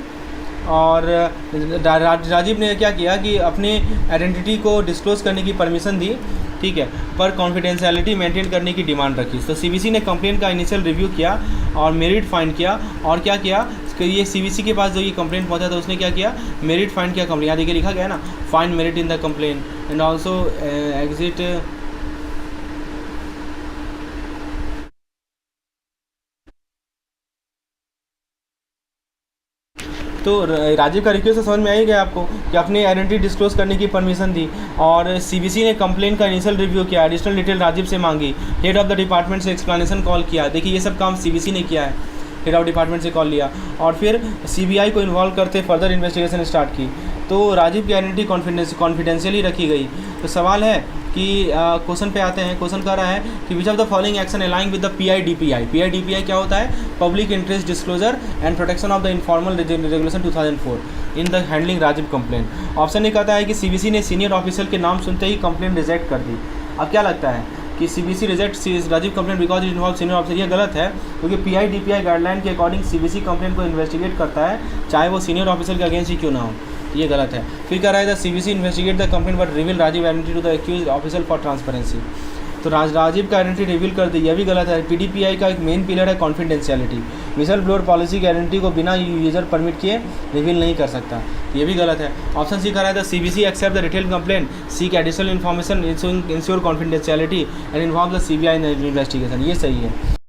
और राजीव ने क्या किया कि अपने आइडेंटिटी को डिस्क्लोज करने की परमिशन दी, ठीक है, पर कॉन्फिडेंशियलिटी मेंटेन करने की डिमांड रखी। तो सीवीसी ने कंप्लेंट का इनिशियल रिव्यू किया और मेरिट फाइंड किया, और क्या किया कि ये सीवीसी के पास जो ये कंप्लेंट पहुंचा था उसने क्या किया, मेरिट फाइंड किया कंप्लेंट। यहाँ देखिए लिखा गया है ना, find merit in the complaint and also exit. तो राजीव का रिक्वेस्ट समझ में आ ही गया आपको कि अपनी आइडेंटिटी डिस्क्लोज करने की परमिशन दी, और सीबीसी ने कंप्लेंट का इनिशियल रिव्यू किया, एडिशनल डिटेल राजीव से मांगी, हेड ऑफ द डिपार्टमेंट से एक्सप्लेनेशन कॉल किया। देखिए ये सब काम सीबीसी ने किया है, हेड ऑफ डिपार्टमेंट से कॉल लिया, और फिर सीबीआई को इन्वॉल्व करते फर्दर इन्वेस्टिगेशन स्टार्ट की। तो राजीव की आइडेंटिटी कॉन्फिडेंशियली रखी गई। तो सवाल है कि क्वेश्चन पे आते हैं। क्वेश्चन कर रहा है कि which of the following action aligning with the PIDPI. PIDPI क्या होता है? Public interest disclosure and protection of the informal regulation 2004 in the handling Rajiv complaint. Option ये कहता है कि सीबीसी ने सीनियर ऑफिसर के नाम सुनते ही कंप्लेंट रिजेक्ट कर दी। अब क्या लगता है कि CBC reject Rajiv complaint because it involve senior officer? ये गलत है, क्योंकि पीआईडीपीआई गाइडलाइन के अकॉर्डिंग सीबीसी कंप्लेंट को इन्वेस्टिगेट करता है, चाहे वो सीनियर ऑफिसर के अगेंस्ट ही क्यों ना हो। ये गलत है। फिर कह रहा है the CBC investigate the complaint but reveal Rajiv identity to the accused officer for transparency. तो राजीव का आइडेंटिटी रिवील कर दी, यह भी गलत है। पीडीपीआई का एक मेन पिलर है कॉन्फिडेंशियलिटी, विसल ब्लोअर पॉलिसी की आइडेंटिटी को बिना यूजर परमिट किए रिवील नहीं कर सकता, ये भी गलत है। ऑप्शन सी कह रहा है the CBC accept the detail complaint, seek additional information ensure confidentiality and involve the CBI in investigation. ये सही है।